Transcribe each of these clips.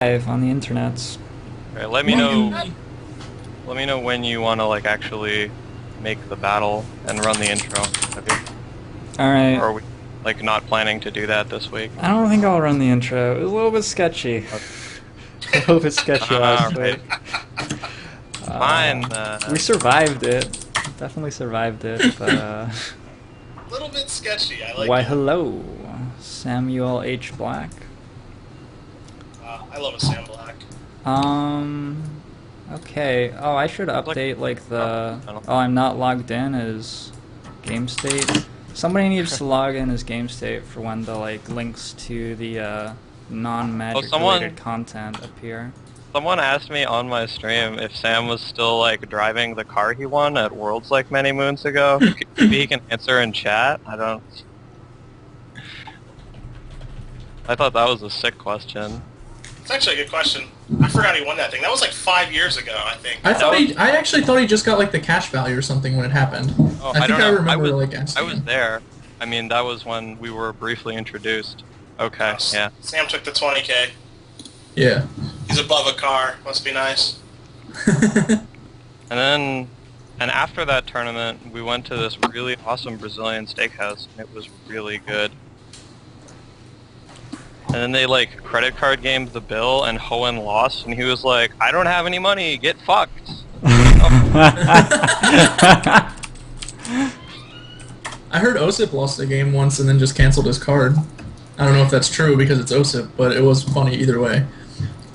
Live on the internets. Okay, let me know. Let me know when you want to actually make the battle and run the intro. Alright. Or are we not planning to do that this week? I don't think I'll run the intro. It was a little bit sketchy. A little bit sketchy last week. Fine. We survived it. Definitely survived it, but A little bit sketchy. I like why it. hello, Samuel H. Black. I love a Sam Black. Okay. Oh, I should update Oh, I'm not logged in as Gamestate. Somebody needs to log in as Gamestate for when the links to the non-magic related content appear. Someone asked me on my stream if Sam was still driving the car he won at Worlds many moons ago. Maybe he can answer in chat. I thought that was a sick question. It's actually a good question. I forgot he won that thing. That was 5 years ago, I think. I actually thought he just got the cash value or something when it happened. Oh, I think I remember I was there. I mean, that was when we were briefly introduced. Okay, yeah. Sam took the 20K. Yeah. He's above a car. Must be nice. And after that tournament, we went to this really awesome Brazilian steakhouse, and it was really good. And then they credit card gamed the bill, and Hoenn lost, and he was like, "I don't have any money, get fucked." I heard Osip lost a game once and then just canceled his card. I don't know if that's true because it's Osip, but it was funny either way.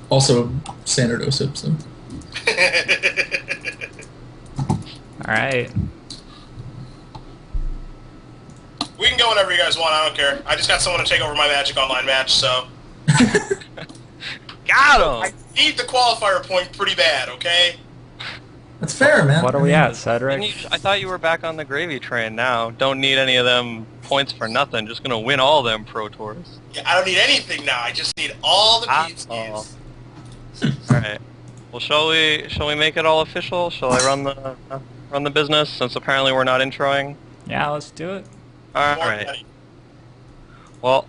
Also, standard Osip, so. Alright. We can go whenever you guys want, I don't care. I just got someone to take over my Magic Online match, so... Got him! I need the qualifier point pretty bad, okay? That's fair, man. What are we at, Cedric? I thought you were back on the gravy train now. Don't need any of them points for nothing. Just gonna win all them Pro Tours. Yeah, I don't need anything now. I just need all the pizzas. Alright. Well, shall we make it all official? Shall I run the business, since apparently we're not introing? Yeah, let's do it. Alright. Well,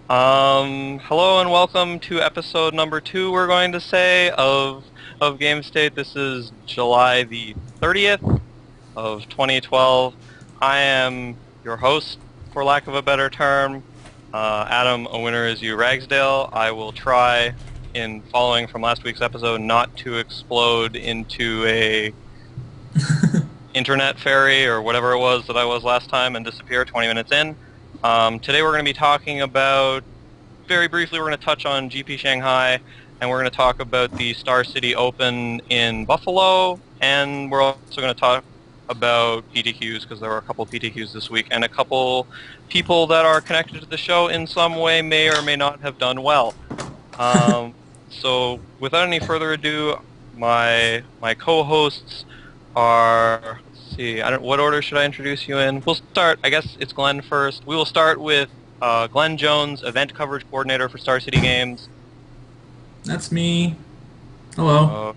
hello and welcome to episode number 2, we're going to say, of Gamestate. This is July the 30th of 2012. I am your host, for lack of a better term, Adam, a winner is you, Ragsdale. I will try, in following from last week's episode, not to explode into a internet fairy or whatever it was that I was last time and disappear 20 minutes in. Today we're going to be talking about, very briefly, we're going to touch on GP Shanghai, and we're going to talk about the Star City Open in Buffalo, and we're also going to talk about PTQs, because there were a couple PTQs this week, and a couple people that are connected to the show in some way may or may not have done well. So, without any further ado, my co-hosts are... Let's see, what order should I introduce you in? We'll start, I guess it's Glenn first. We will start with Glenn Jones, event coverage coordinator for Star City Games. That's me. Hello.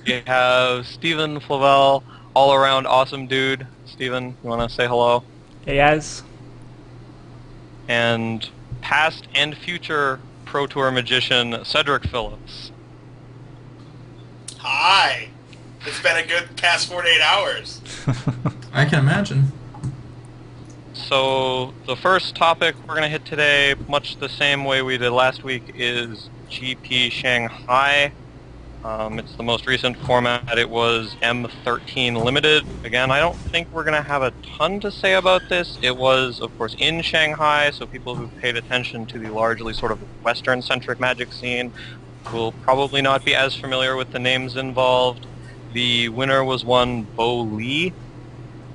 You have Steven Flavel, all-around awesome dude. Steven, you want to say hello? Hey guys. And past and future Pro Tour magician, Cedric Phillips. Hi. It's been a good past 48 hours. I can imagine. So, the first topic we're going to hit today, much the same way we did last week, is GP Shanghai. It's the most recent format. It was M13 Limited. Again, I don't think we're going to have a ton to say about this. It was, of course, in Shanghai, so people who paid attention to the largely sort of Western-centric Magic scene will probably not be as familiar with the names involved. The winner was one Bo Lee,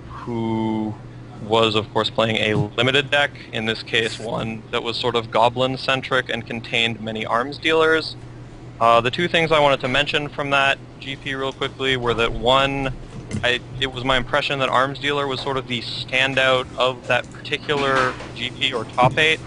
who was, of course, playing a limited deck, in this case one that was sort of goblin-centric and contained many arms dealers. The two things I wanted to mention from that GP real quickly were that one, it was my impression that arms dealer was sort of the standout of that particular GP or top 8,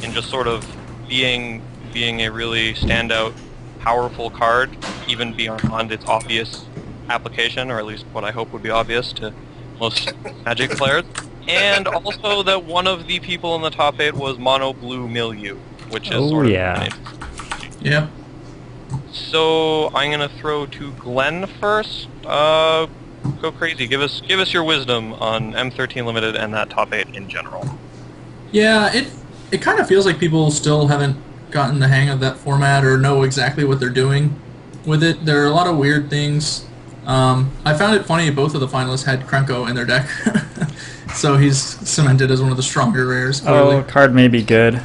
in just sort of being a really standout, powerful card, even beyond its obvious application, or at least what I hope would be obvious to most Magic players. And also that one of the people in the top 8 was Mono Blue Milieu. which is sort of yeah. Yep. So I'm gonna throw to Glenn first. Go crazy. Give us your wisdom on M13 Limited and that top 8 in general. Yeah, it kind of feels like people still haven't gotten the hang of that format or know exactly what they're doing with it. There are a lot of weird things. I found it funny both of the finalists had Krenko in their deck, so he's cemented as one of the stronger rares, clearly. Oh, card may be good.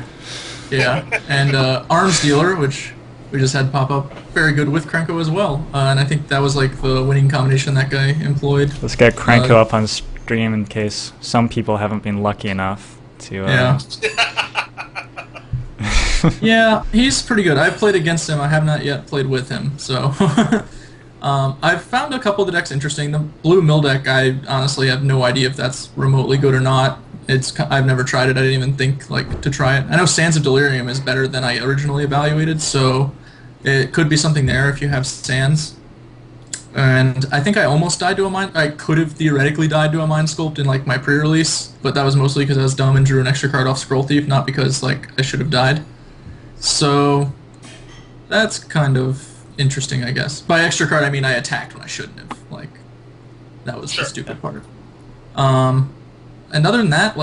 Yeah, and Arms Dealer, which we just had pop up, very good with Krenko as well. And I think that was like the winning combination that guy employed. Let's get Krenko up on stream in case some people haven't been lucky enough to... Yeah. Yeah, he's pretty good. I've played against him. I have not yet played with him, so... I've found a couple of the decks interesting. The blue mill deck, I honestly have no idea if that's remotely good or not. I've never tried it. I didn't even think to try it. I know Sands of Delirium is better than I originally evaluated, so it could be something there if you have Sands. And I think I almost died to a Mind... I could have theoretically died to a Mind Sculpt in my pre-release, but that was mostly because I was dumb and drew an extra card off Scroll Thief, not because I should have died. So that's kind of interesting, I guess. By extra card, I mean I attacked when I shouldn't have. That was the stupid part. And other than that,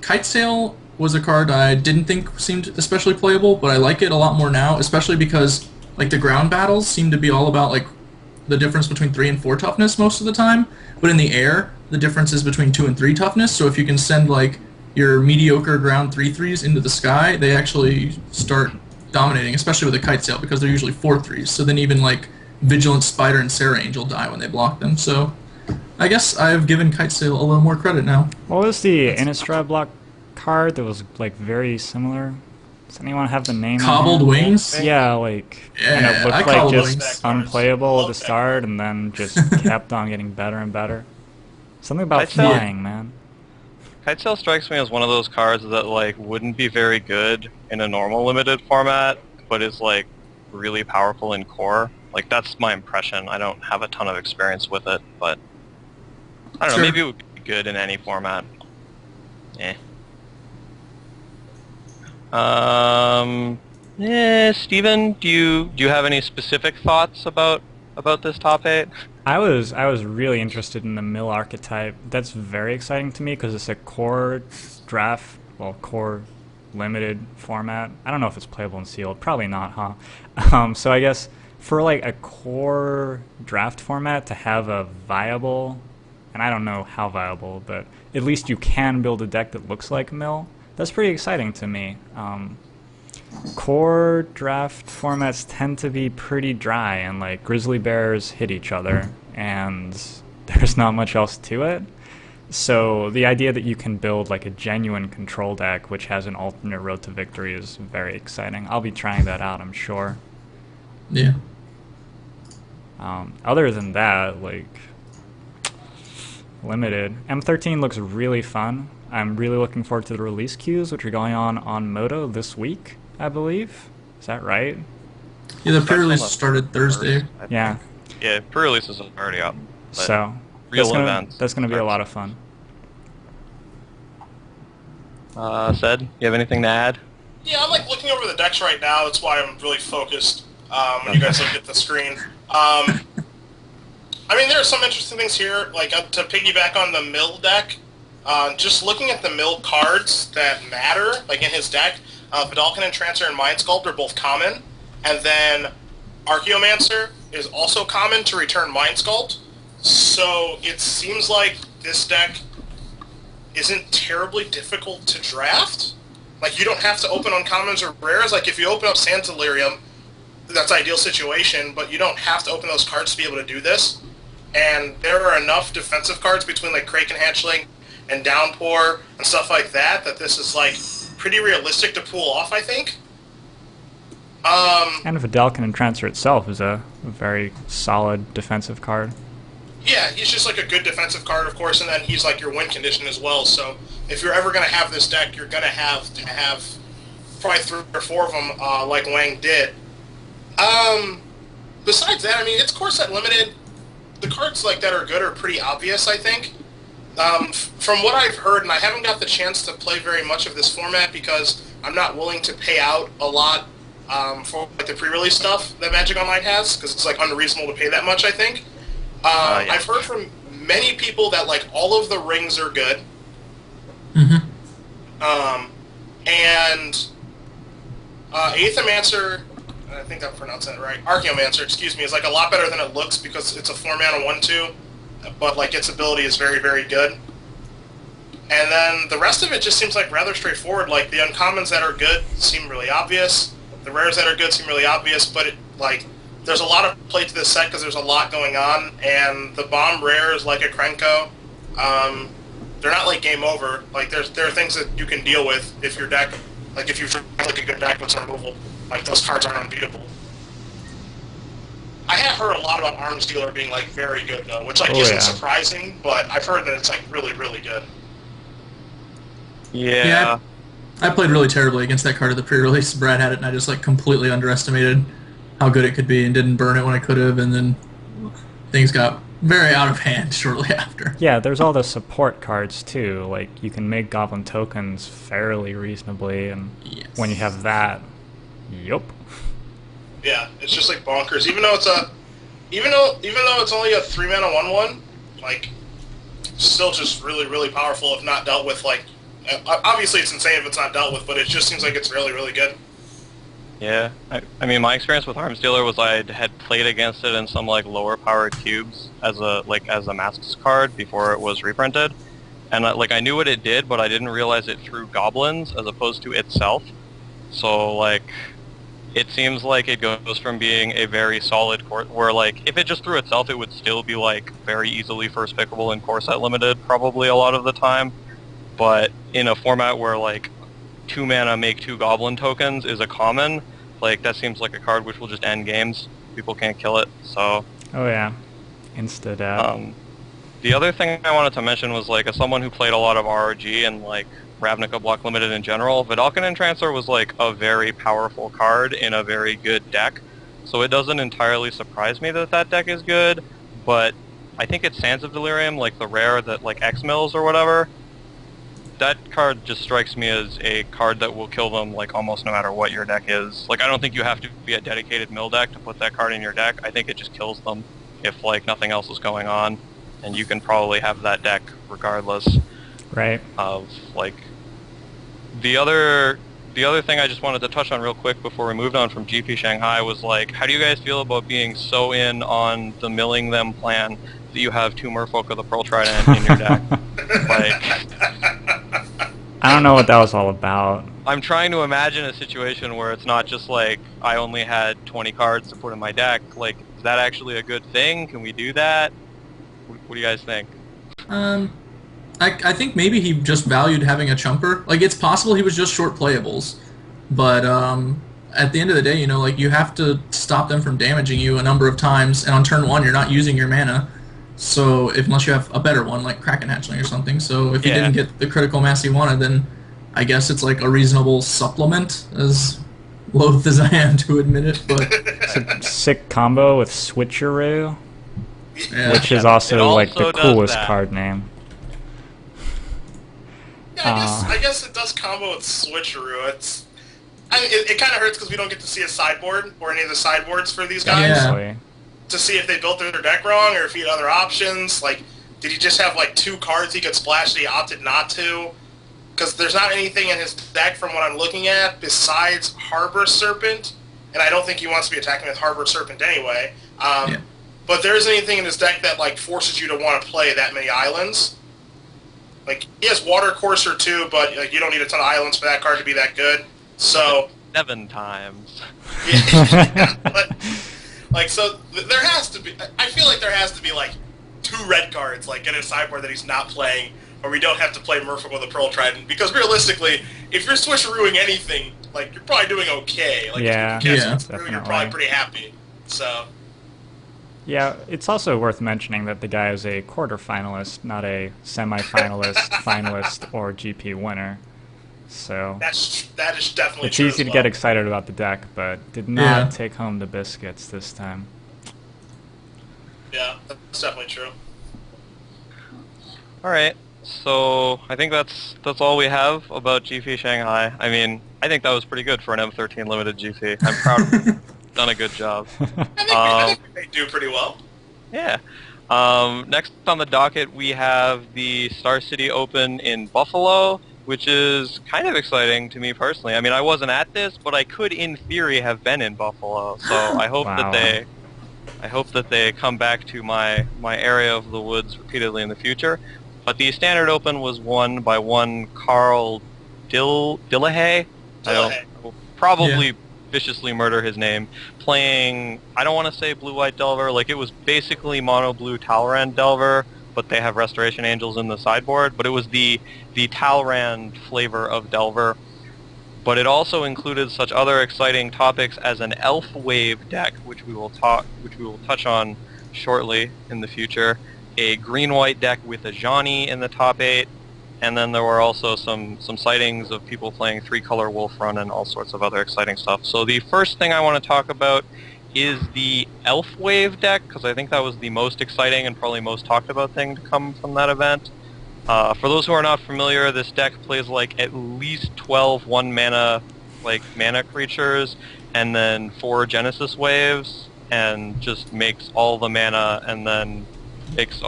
Kite Sail was a card I didn't think seemed especially playable, but I like it a lot more now, especially because the ground battles seem to be all about the difference between 3 and 4 toughness most of the time, but in the air, the difference is between 2 and 3 toughness, so if you can send your mediocre ground 3/3s into the sky, they actually start dominating, especially with a Kite Sail, because they're usually 4/3s, so then even Vigilant Spider and Sarah Angel die when they block them, so I guess I've given Kite Sail a little more credit now. What was the Innistrad block card that was very similar? Does anyone have the name? Cobbled Wings? Yeah, and it looked just Wings. unplayable at the start and then just kept on getting better and better. Something about flying, man. Kite Sail strikes me as one of those cards that wouldn't be very good in a normal limited format, but is really powerful in core. That's my impression. I don't have a ton of experience with it, but I don't know, maybe it would be good in any format. Steven, do you have any specific thoughts about this top 8? I was really interested in the mill archetype. That's very exciting to me because it's a core draft, core limited format. I don't know if it's playable in sealed. Probably not, huh? So I guess for a core draft format to have a viable, and I don't know how viable, but at least you can build a deck that looks like mill. That's pretty exciting to me. Core draft formats tend to be pretty dry, and grizzly bears hit each other, and there's not much else to it. So the idea that you can build a genuine control deck which has an alternate road to victory is very exciting. I'll be trying that out, I'm sure. Yeah. Other than that, limited. M13 looks really fun. I'm really looking forward to the release queues, which are going on Moto this week, I believe. Is that right? Yeah, the pre-release started Thursday. Yeah. Yeah, pre-releases are already up. So real events. That's going to be a lot of fun. Sed, you have anything to add? Yeah, I'm looking over the decks right now. That's why I'm really focused when you guys look at the screen. I mean, there are some interesting things here, to piggyback on the mill deck. Just looking at the mill cards that matter, in his deck, Vidalcan and Trancer and Mind Sculpt are both common, and then Archaeomancer is also common to return Mind Sculpt. So it seems like this deck isn't terribly difficult to draft. You don't have to open uncommons or rares. If you open up Sand Delirium, that's ideal situation, but you don't have to open those cards to be able to do this. And there are enough defensive cards between Kraken Hatchling and Downpour and stuff like that this is pretty realistic to pull off, I think. And Vidalcan and Trancer itself is a very solid defensive card. Yeah, he's just a good defensive card, of course, and then he's your win condition as well. So if you're ever going to have this deck, you're going to have probably 3 or 4 of them, like Wang did. Besides that, I mean, it's core set limited. The cards that are good are pretty obvious, I think. From what I've heard, and I haven't got the chance to play very much of this format because I'm not willing to pay out a lot for like the pre-release stuff that Magic Online has, because it's like unreasonable to pay that much, I think. Yeah. I've heard from many people that like all of the rings are good. Mm-hmm. And Aethermancer, I think I'm pronouncing it right, Archaeomancer, excuse me, is like a lot better than it looks because it's a 4-mana 1/2, but like its ability is very, very good. And then the rest of it just seems like rather straightforward. Like the uncommons that are good seem really obvious. The rares that are good seem really obvious, but there's a lot of play to this set because there's a lot going on, and the bomb rares like a Krenko, they're not like game over. Like there are things that you can deal with if your deck, like if you like a good deck with some removal, like those cards aren't unbeatable. I have heard a lot about Arms Dealer being like very good though, which like isn't surprising, but I've heard that it's like really, really good. Yeah. I played really terribly against that card at the pre-release. Brad had it, and I just like completely underestimated how good it could be, and didn't burn it when I could have, and then things got very out of hand shortly after. Yeah, there's all the support cards too. Like you can make Goblin tokens fairly reasonably, and when you have that, yup. Yeah, it's just like bonkers. Even though it's only a 3-mana 1/1, like still just really, really powerful if not dealt with. Like obviously it's insane if it's not dealt with, but it just seems like it's really, really good. Yeah, I mean, my experience with Arms Dealer was I had played against it in some like lower powered cubes as a Masks card before it was reprinted, and I knew what it did, but I didn't realize it threw goblins as opposed to itself. So like, it seems like it goes from being a very solid core, where like if it just threw itself, it would still be like very easily first pickable in core set limited probably a lot of the time, but in a format where like 2 mana make 2 goblin tokens is a common, like that seems like a card which will just end games. People can't kill it, so... Oh yeah, insta-death. The other thing I wanted to mention was like, as someone who played a lot of ROG and like Ravnica Block Limited in general, Vedalken Entrancer was like a very powerful card in a very good deck, so it doesn't entirely surprise me that that deck is good, but I think it's Sands of Delirium, like the rare that like X-Mills or whatever, that card just strikes me as a card that will kill them like almost no matter what your deck is. Like I don't think you have to be a dedicated mill deck to put that card in your deck. I think it just kills them if like nothing else is going on, and you can probably have that deck regardless. Right. Of like the other thing I just wanted to touch on real quick before we moved on from GP Shanghai was like, how do you guys feel about being so in on the milling them plan that you have 2 Merfolk of the Pearl Trident in your deck? Like, I don't know what that was all about. I'm trying to imagine a situation where it's not just like, I only had 20 cards to put in my deck. Like, is that actually a good thing? Can we do that? What do you guys think? I think maybe he just valued having a chumper. Like, it's possible he was just short playables, but at the end of the day, you know, like, you have to stop them from damaging you a number of times, and on turn 1, you're not using your mana. So, unless you have a better one, like Kraken Hatchling or something. So, if you didn't get the critical mass you wanted, then I guess it's like a reasonable supplement, as loath as I am to admit it. But it's a sick combo with Switcheroo, which is It also like also the does coolest that. card name. Yeah, I guess it does combo with Switcheroo. It kind of hurts because we don't get to see a sideboard or any of the sideboards for these guys. Obviously. To see if they built their deck wrong or if he had other options. Like, did he just have like 2 cards he could splash that he opted not to? Because there's not anything in his deck from what I'm looking at besides Harbor Serpent, and I don't think he wants to be attacking with Harbor Serpent anyway. But there isn't anything in his deck that like forces you to want to play that many islands. Like, he has Water Courser too, but like, you don't need a ton of islands for that card to be that good. So 7 times. yeah, but like, so there has to be. I feel like there has to be like 2 red cards like in a sideboard that he's not playing, or we don't have to play Merfolk with the Pearl Trident. Because realistically, if you're switcherooing anything, like, you're probably doing okay. Like, Yeah, if you can definitely. you're probably pretty happy. So. Yeah, it's also worth mentioning that the guy is a quarterfinalist, not a semi-finalist, finalist, or GP winner. So that is definitely it's true easy as to well. get excited about the deck, but did not take home the biscuits this time. Yeah, that's definitely true. Alright, so I think that's all we have about GP Shanghai. I mean, I think that was pretty good for an M13 limited GP. I'm proud of it. Done a good job. I think they do pretty well. Yeah. Next on the docket, we have the Star City Open in Buffalo, which is kind of exciting to me personally. I mean, I wasn't at this, but I could, in theory, have been in Buffalo. So I hope that they come back to my area of the woods repeatedly in the future. But the Standard Open was won by one Carl Dillahay. I will probably viciously murder his name. Playing, I don't want to say blue-white Delver. Like, it was basically mono-blue Talrand Delver, but they have Restoration Angels in the sideboard. But it was the Talrand flavor of Delver. But it also included such other exciting topics as an Elf Wave deck, which we will touch on shortly in the future. A green-white deck with a Johnny in the top 8. And then there were also some sightings of people playing 3-color Wolf Run and all sorts of other exciting stuff. So the first thing I want to talk about is the Elf Wave deck, because I think that was the most exciting and probably most talked about thing to come from that event. For those who are not familiar, this deck plays like at least 12 1-mana mana creatures, and then 4 Genesis Waves, and just makes all the mana, and then makes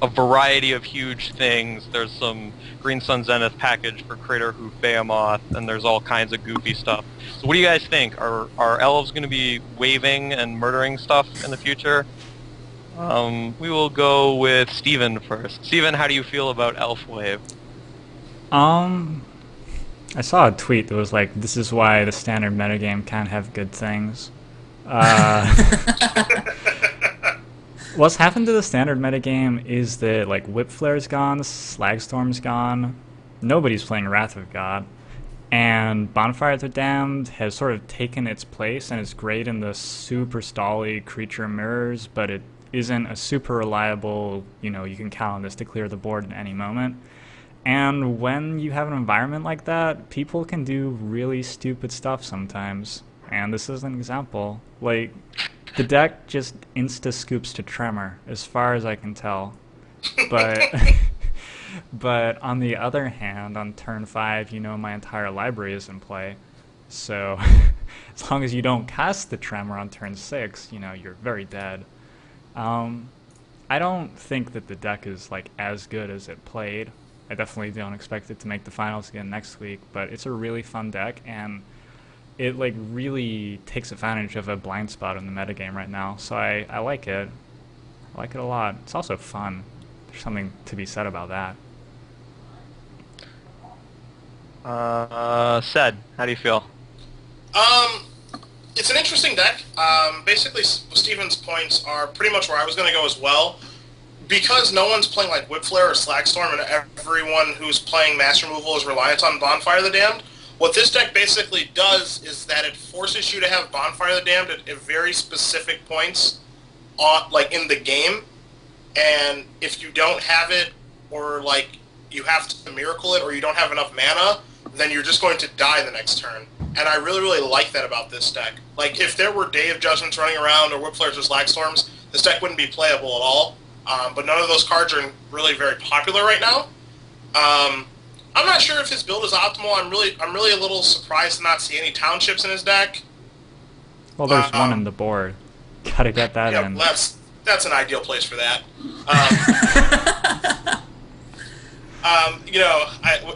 a variety of huge things. There's some Green Sun Zenith package for Crater Hoof Behemoth, and there's all kinds of goofy stuff. So what do you guys think? Are elves going to be waving and murdering stuff in the future? We will go with Steven first. Steven, how do you feel about Elf Wave? I saw a tweet that was like, "This is why the standard metagame can't have good things." What's happened to the standard metagame is that, like, Whip Flare's gone, Slagstorm's gone, nobody's playing Wrath of God, and Bonfire the Damned has sort of taken its place, and it's great in the super stally creature mirrors, but it isn't a super reliable, you can count on this to clear the board at any moment. And when you have an environment like that, people can do really stupid stuff sometimes, and this is an example. Like, the deck just insta-scoops to Tremor, as far as I can tell. But but on the other hand, on turn 5, my entire library is in play. So as long as you don't cast the Tremor on turn 6, you're very dead. I don't think that the deck is, like, as good as it played. I definitely don't expect it to make the finals again next week, but it's a really fun deck, and it, like, really takes advantage of a blind spot in the metagame right now, so I like it. I like it a lot. It's also fun. There's something to be said about that. Sed, how do you feel? It's an interesting deck. Basically, Steven's points are pretty much where I was going to go as well. Because no one's playing, like, Whip Flare or Slagstorm, and everyone who's playing Mass Removal is reliant on Bonfire the Damned, what this deck basically does is that it forces you to have Bonfire the Damned at very specific points in the game, and if you don't have it, or, like, you have to miracle it, or you don't have enough mana, then you're just going to die the next turn. And I really, really like that about this deck. Like, if there were Day of Judgments running around, or Whip Flares or Slagstorms, this deck wouldn't be playable at all. But none of those cards are really very popular right now. I'm not sure if his build is optimal. I'm really a little surprised to not see any townships in his deck. Well, there's one in the board. Gotta get that in. Yeah, that's an ideal place for that.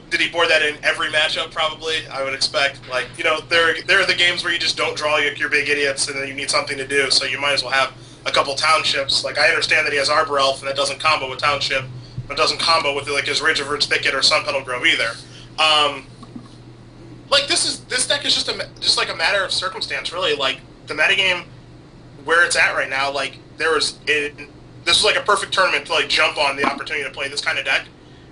Did he board that in every matchup? Probably, I would expect. Like, there are the games where you just don't draw your big idiots, and then you need something to do, so you might as well have a couple townships. Like, I understand that he has Arbor Elf, and that doesn't combo with Township, but doesn't combo with, like, his Rage of Ridge Thicket or Sun Petal Grove either. This deck is just like a matter of circumstance, really. Like, the metagame where it's at right now, like, this was like a perfect tournament to, like, jump on the opportunity to play this kind of deck,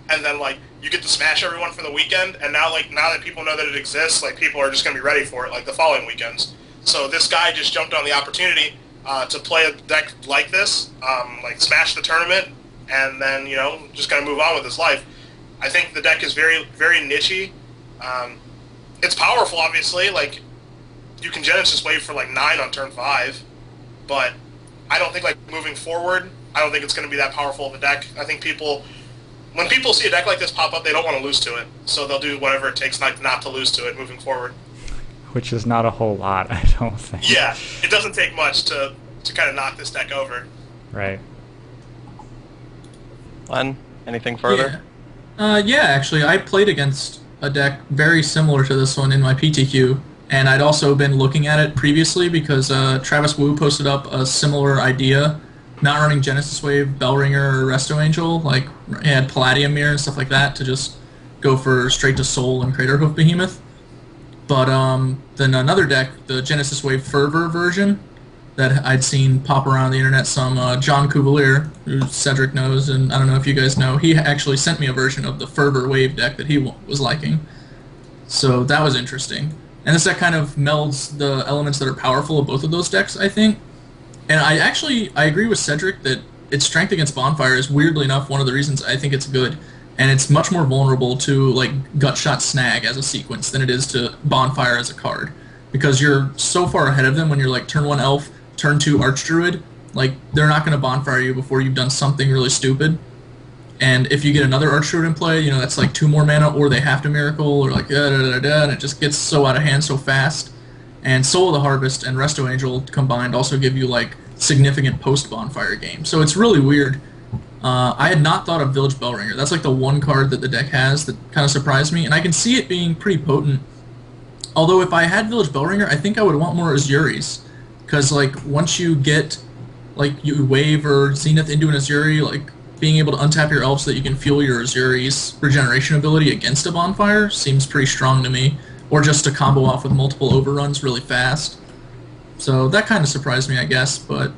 and then, like, you get to smash everyone for the weekend, and now that people know that it exists, like, people are just going to be ready for it, like, the following weekends. So this guy just jumped on the opportunity to play a deck like this, like, smash the tournament, and then, just kind of move on with his life. I think the deck is very, very niche-y. It's powerful, obviously. Like, you can Genesis Wave for, like, 9 on turn 5, but I don't think, like, moving forward, I don't think it's going to be that powerful of a deck. I think people when people see a deck like this pop up, they don't want to lose to it, so they'll do whatever it takes not to lose to it moving forward. Which is not a whole lot, I don't think. Yeah, it doesn't take much to kind of knock this deck over. Right. Len, anything further? Yeah, actually, I played against a deck very similar to this one in my PTQ, and I'd also been looking at it previously because Travis Wu posted up a similar idea, not running Genesis Wave, Bellringer, or Resto Angel, like he had Palladium Mirror and stuff like that to just go for straight to Soul and Craterhoof Behemoth. But then another deck, the Genesis Wave Fervor version, that I'd seen pop around the internet, some John Cuvalier, who Cedric knows, and I don't know if you guys know, he actually sent me a version of the Fervor Wave deck that he was liking. So that was interesting. And this deck kind of melds the elements that are powerful of both of those decks, I think. And I agree with Cedric that its strength against Bonfire is, weirdly enough, one of the reasons I think it's good. And it's much more vulnerable to like Gutshot Snag as a sequence than it is to Bonfire as a card. Because you're so far ahead of them when you're like turn 1 Elf, turn 2 Archdruid, like they're not going to Bonfire you before you've done something really stupid. And if you get another Archdruid in play, you know, that's like 2 more mana, or they have to Miracle, or like and it just gets so out of hand so fast. And Soul of the Harvest and Resto Angel combined also give you like significant post-Bonfire games. So it's really weird. I had not thought of Village Bellringer. That's like the one card that the deck has that kind of surprised me, and I can see it being pretty potent. Although if I had Village Bellringer, I think I would want more Azuris. Because, like, once you get, like, you wave or Zenith into an Azuri, like, being able to untap your elves so that you can fuel your Azuri's regeneration ability against a Bonfire seems pretty strong to me. Or just to combo off with multiple overruns really fast. So that kind of surprised me, I guess, but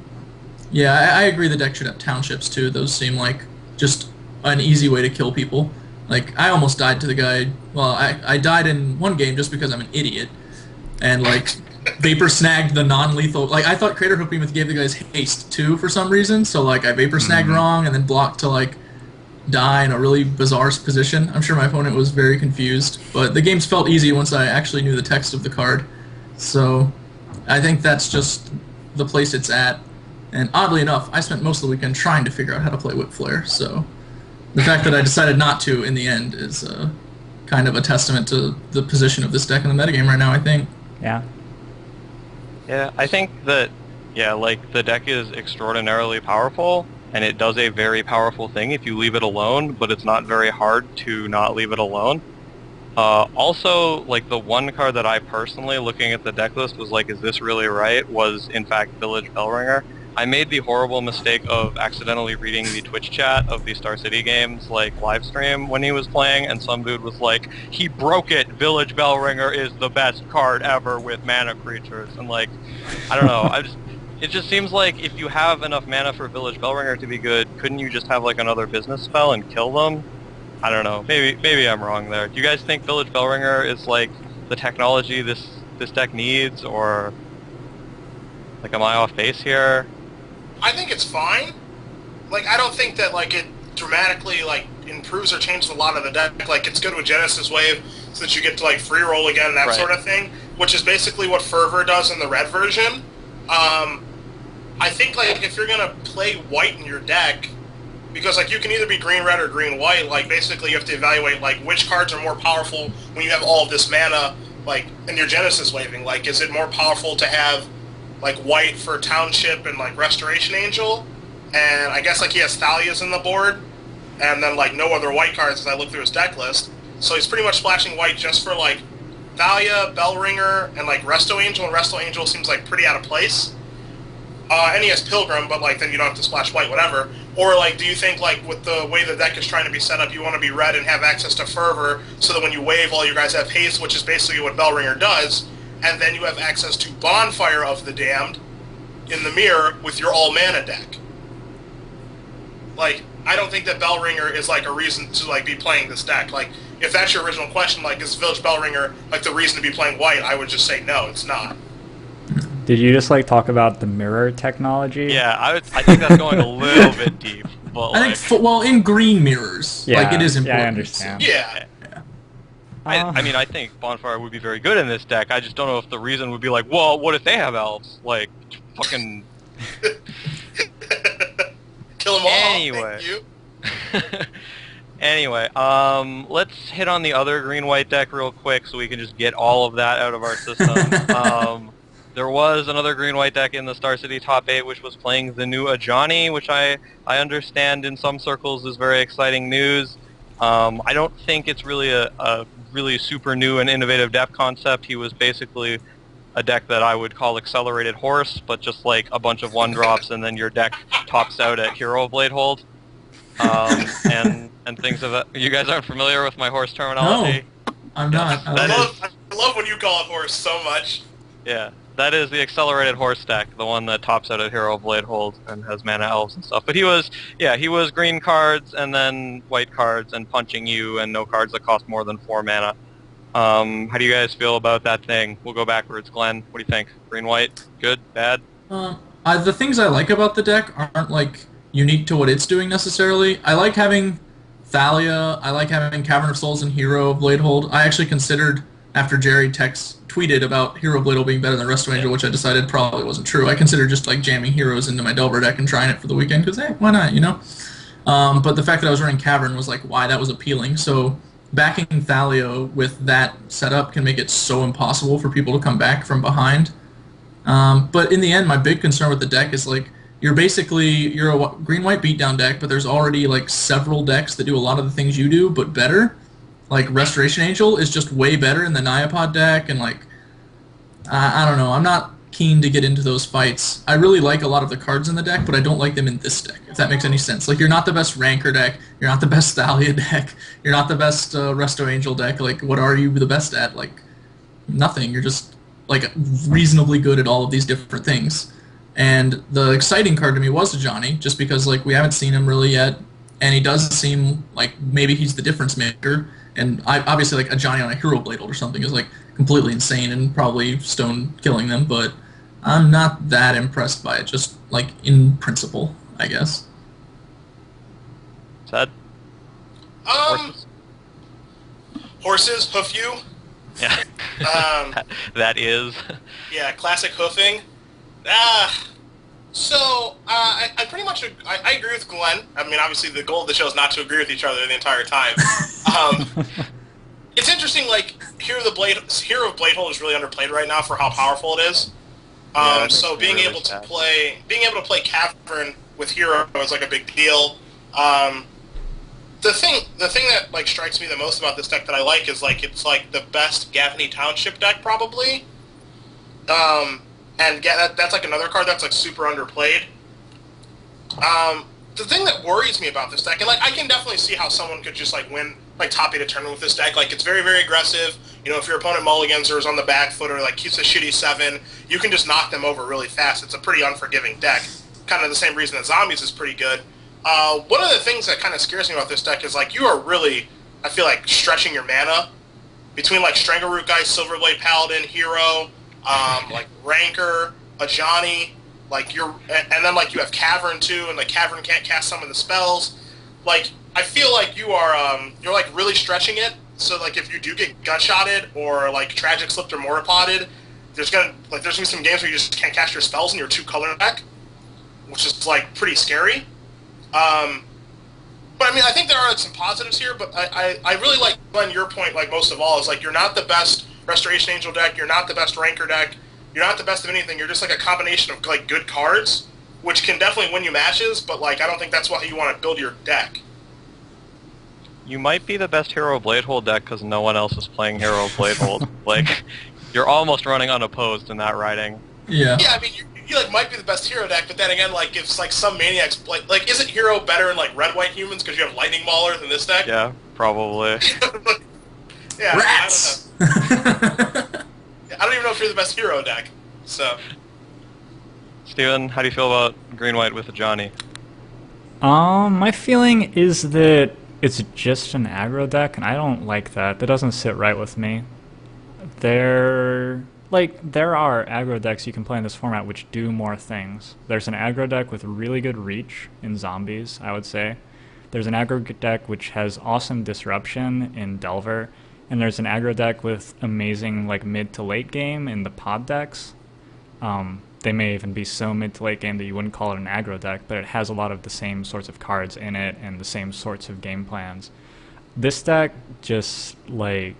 yeah, I agree the deck should have Townships, too. Those seem like just an easy way to kill people. Like, I almost died to the guy, well, I died in one game just because I'm an idiot. And, like, Vapor Snagged the non-lethal. Like, I thought Craterhoof Behemoth gave the guys haste, too, for some reason. So, like, I Vapor Snagged wrong and then blocked to, like, die in a really bizarre position. I'm sure my opponent was very confused. But the games felt easy once I actually knew the text of the card. So, I think that's just the place it's at. And oddly enough, I spent most of the weekend trying to figure out how to play Whip Flare. So, the fact that I decided not to in the end is kind of a testament to the position of this deck in the metagame right now, I think. Yeah. Yeah, I think that, yeah, like, the deck is extraordinarily powerful, and it does a very powerful thing if you leave it alone, but it's not very hard to not leave it alone. Also, like, the one card that I personally, looking at the deck list, was like, is this really right, was, in fact, Village Bellringer. I made the horrible mistake of accidentally reading the Twitch chat of the Star City Games, like, live stream when he was playing, and some dude was like, he broke it, Village Bellringer is the best card ever with mana creatures, and, like, I don't know, it just seems like if you have enough mana for Village Bellringer to be good, couldn't you just have, like, another business spell and kill them? I don't know, maybe I'm wrong there. Do you guys think Village Bellringer is, like, the technology this deck needs, or, like, am I off base here? I think it's fine. Like, I don't think that, like, it dramatically, like, improves or changes a lot of the deck. Like, it's good with Genesis Wave so that you get to, like, free roll again, that sort of thing, which is basically what Fervor does in the red version. I think, like, if you're going to play white in your deck, because, like, you can either be green-red or green-white, like, basically you have to evaluate, like, which cards are more powerful when you have all of this mana, like, in your Genesis Waving. Like, is it more powerful to have, like, white for Township and, like, Restoration Angel? And I guess, like, he has Thalia's in the board, and then, like, no other white cards as I look through his deck list. So he's pretty much splashing white just for, like, Thalia, Bellringer, and, like, Resto Angel, and Resto Angel seems, like, pretty out of place. And he has Pilgrim, but, like, then you don't have to splash white, whatever. Or, like, do you think, like, with the way the deck is trying to be set up, you want to be red and have access to Fervor, so that when you wave, all you guys have haste, which is basically what Bellringer does, and then you have access to Bonfire of the Damned in the mirror with your all-mana deck. Like, I don't think that Bellringer is, like, a reason to, like, be playing this deck. Like, if that's your original question, like, is Village Bellringer, like, the reason to be playing white, I would just say no, it's not. Did you just, like, talk about the mirror technology? Yeah, I think that's going a little bit deep. But, I think, well, in green mirrors, yeah, like, it is important. Yeah, I understand. Yeah. I mean, I think Bonfire would be very good in this deck. I just don't know if the reason would be like, well, what if they have elves? Like, fucking... Kill them all. Anyway. Thank you. Anyway, let's hit on the other green-white deck real quick so we can just get all of that out of our system. There was another green-white deck in the Star City top 8 which was playing the new Ajani, which I understand in some circles is very exciting news. I don't think it's really a really super new and innovative deck concept. He was basically a deck that I would call Accelerated Horse, but just like a bunch of 1-drops and then your deck tops out at Hero Blade Hold. And things of that. You guys aren't familiar with my horse terminology? No, I'm not. I love when you call it horse so much. Yeah, that is the Accelerated Horse deck, the one that tops out at Hero Blade Hold and has mana elves and stuff. But he was green cards and then white cards and punching you and no cards that cost more than 4 mana. How do you guys feel about that thing? We'll go backwards. Glenn, what do you think? Green-white? Good? Bad? The things I like about the deck aren't like unique to what it's doing necessarily. I like having Thalia, I like having Cavern of Souls and Hero Blade Hold. I actually considered, after Jerry tweeted about Hero Blade Hold being better than Resto Angel, which I decided probably wasn't true, I considered just like jamming heroes into my Delver deck and trying it for the weekend, because hey, why not, you know? But the fact that I was running Cavern was like why that was appealing, so backing Thalia with that setup can make it so impossible for people to come back from behind. But in the end, my big concern with the deck is like, you're a green-white beatdown deck, but there's already like several decks that do a lot of the things you do, but better. Like Restoration Angel is just way better in the Nyapod deck, and like, I don't know, I'm not keen to get into those fights. I really like a lot of the cards in the deck, but I don't like them in this deck, if that makes any sense. Like, you're not the best Ranker deck, you're not the best Thalia deck, you're not the best Resto Angel deck, like, what are you the best at? Like, nothing, you're just, like, reasonably good at all of these different things. And the exciting card to me was Ajani, just because like we haven't seen him really yet, and he does seem like maybe he's the difference maker. And obviously like Ajani on a Hero Blade or something is like completely insane and probably stone killing them, but I'm not that impressed by it, just like in principle, I guess. Sad? Horses, hoof you. Yeah. That is. Yeah, classic hoofing. So I pretty much I agree with Glenn. I mean, obviously the goal of the show is not to agree with each other the entire time. It's interesting, like Hero of Blade Hold is really underplayed right now for how powerful it is. So being really able to play Cavern with Hero is like a big deal. The thing that like strikes me the most about this deck that I like is like it's like the best Gaffney Township deck probably. And that's like another card that's like super underplayed. The thing that worries me about this deck, and like I can definitely see how someone could just like win like top 8 a tournament with this deck. Like it's very, very aggressive. You know, if your opponent mulligans or is on the back foot or like keeps a shitty 7, you can just knock them over really fast. It's a pretty unforgiving deck. Kind of the same reason that Zombies is pretty good. One of the things that kind of scares me about this deck is like you are really, I feel like, stretching your mana between like Strangleroot Guy, Silverblade Paladin, Hero, like Ranker, Ajani, like and then like you have Cavern too, and like Cavern can't cast some of the spells. Like I feel like you're like really stretching it. So like if you do get gunshotted or like Tragic Slipped or Mortipotted, there's gonna be some games where you just can't cast your spells in your 2-color deck, which is like pretty scary. But I mean, I think there are like some positives here. But I really like, Glenn, your point like most of all is like you're not the best Restoration Angel deck, you're not the best Ranker deck, you're not the best of anything, you're just like a combination of like good cards, which can definitely win you matches, but like I don't think that's what you want to build your deck. You might be the best Hero Blade Hold deck because no one else is playing Hero Blade Hold. Like, you're almost running unopposed in that riding. Yeah. Yeah, I mean, you like might be the best Hero deck, but then again, like if like some maniacs play, like isn't Hero better in like Red-White Humans because you have Lightning Maulers in this deck? Yeah, probably. Yeah, Rats! I don't even know if you're the best Hero deck. So, Steven, how do you feel about Green-White with Ajani? My feeling is that it's just an aggro deck, and I don't like that. That doesn't sit right with me. There are aggro decks you can play in this format which do more things. There's an aggro deck with really good reach in Zombies, I would say. There's an aggro deck which has awesome disruption in Delver, and there's an aggro deck with amazing like mid to late game in the pod decks. they may even be so mid to late game that you wouldn't call it an aggro deck, but it has a lot of the same sorts of cards in it and the same sorts of game plans. This deck just, like,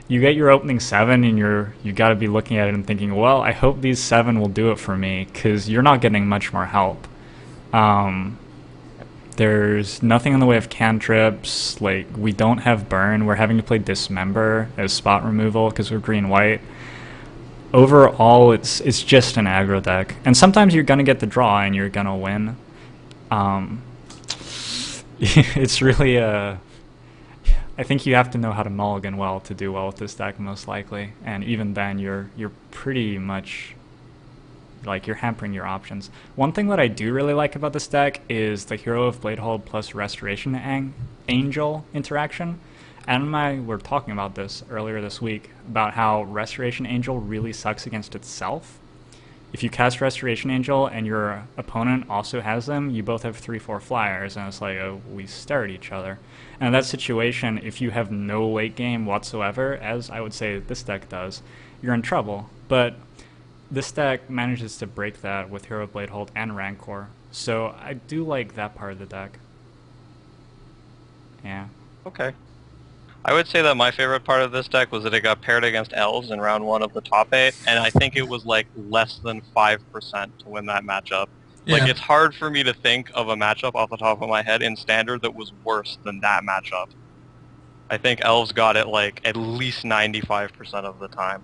you get your opening 7 and you got to be looking at it and thinking, well, I hope these 7 will do it for me, because you're not getting much more help. There's nothing in the way of cantrips. Like, we don't have burn. We're having to play dismember as spot removal because we're green-white. Overall, it's just an aggro deck, and sometimes you're gonna get the draw and you're gonna win. It's really a. I think you have to know how to mulligan well to do well with this deck, most likely, and even then, you're pretty much, like, you're hampering your options. One thing that I do really like about this deck is the Hero of Bladehold plus Restoration Angel interaction. Adam and I were talking about this earlier this week, about how Restoration Angel really sucks against itself. If you cast Restoration Angel and your opponent also has them, you both have 3/4 flyers, and it's like, oh, we stare at each other. And in that situation, if you have no late game whatsoever, as I would say this deck does, you're in trouble. But this deck manages to break that with Hero of Bladehold and Rancor, so I do like that part of the deck. Yeah. Okay. I would say that my favorite part of this deck was that it got paired against elves in round 1 of the top 8, and I think it was like less than 5% to win that matchup. Yeah. Like, it's hard for me to think of a matchup off the top of my head in Standard that was worse than that matchup. I think elves got it like at least 95% of the time.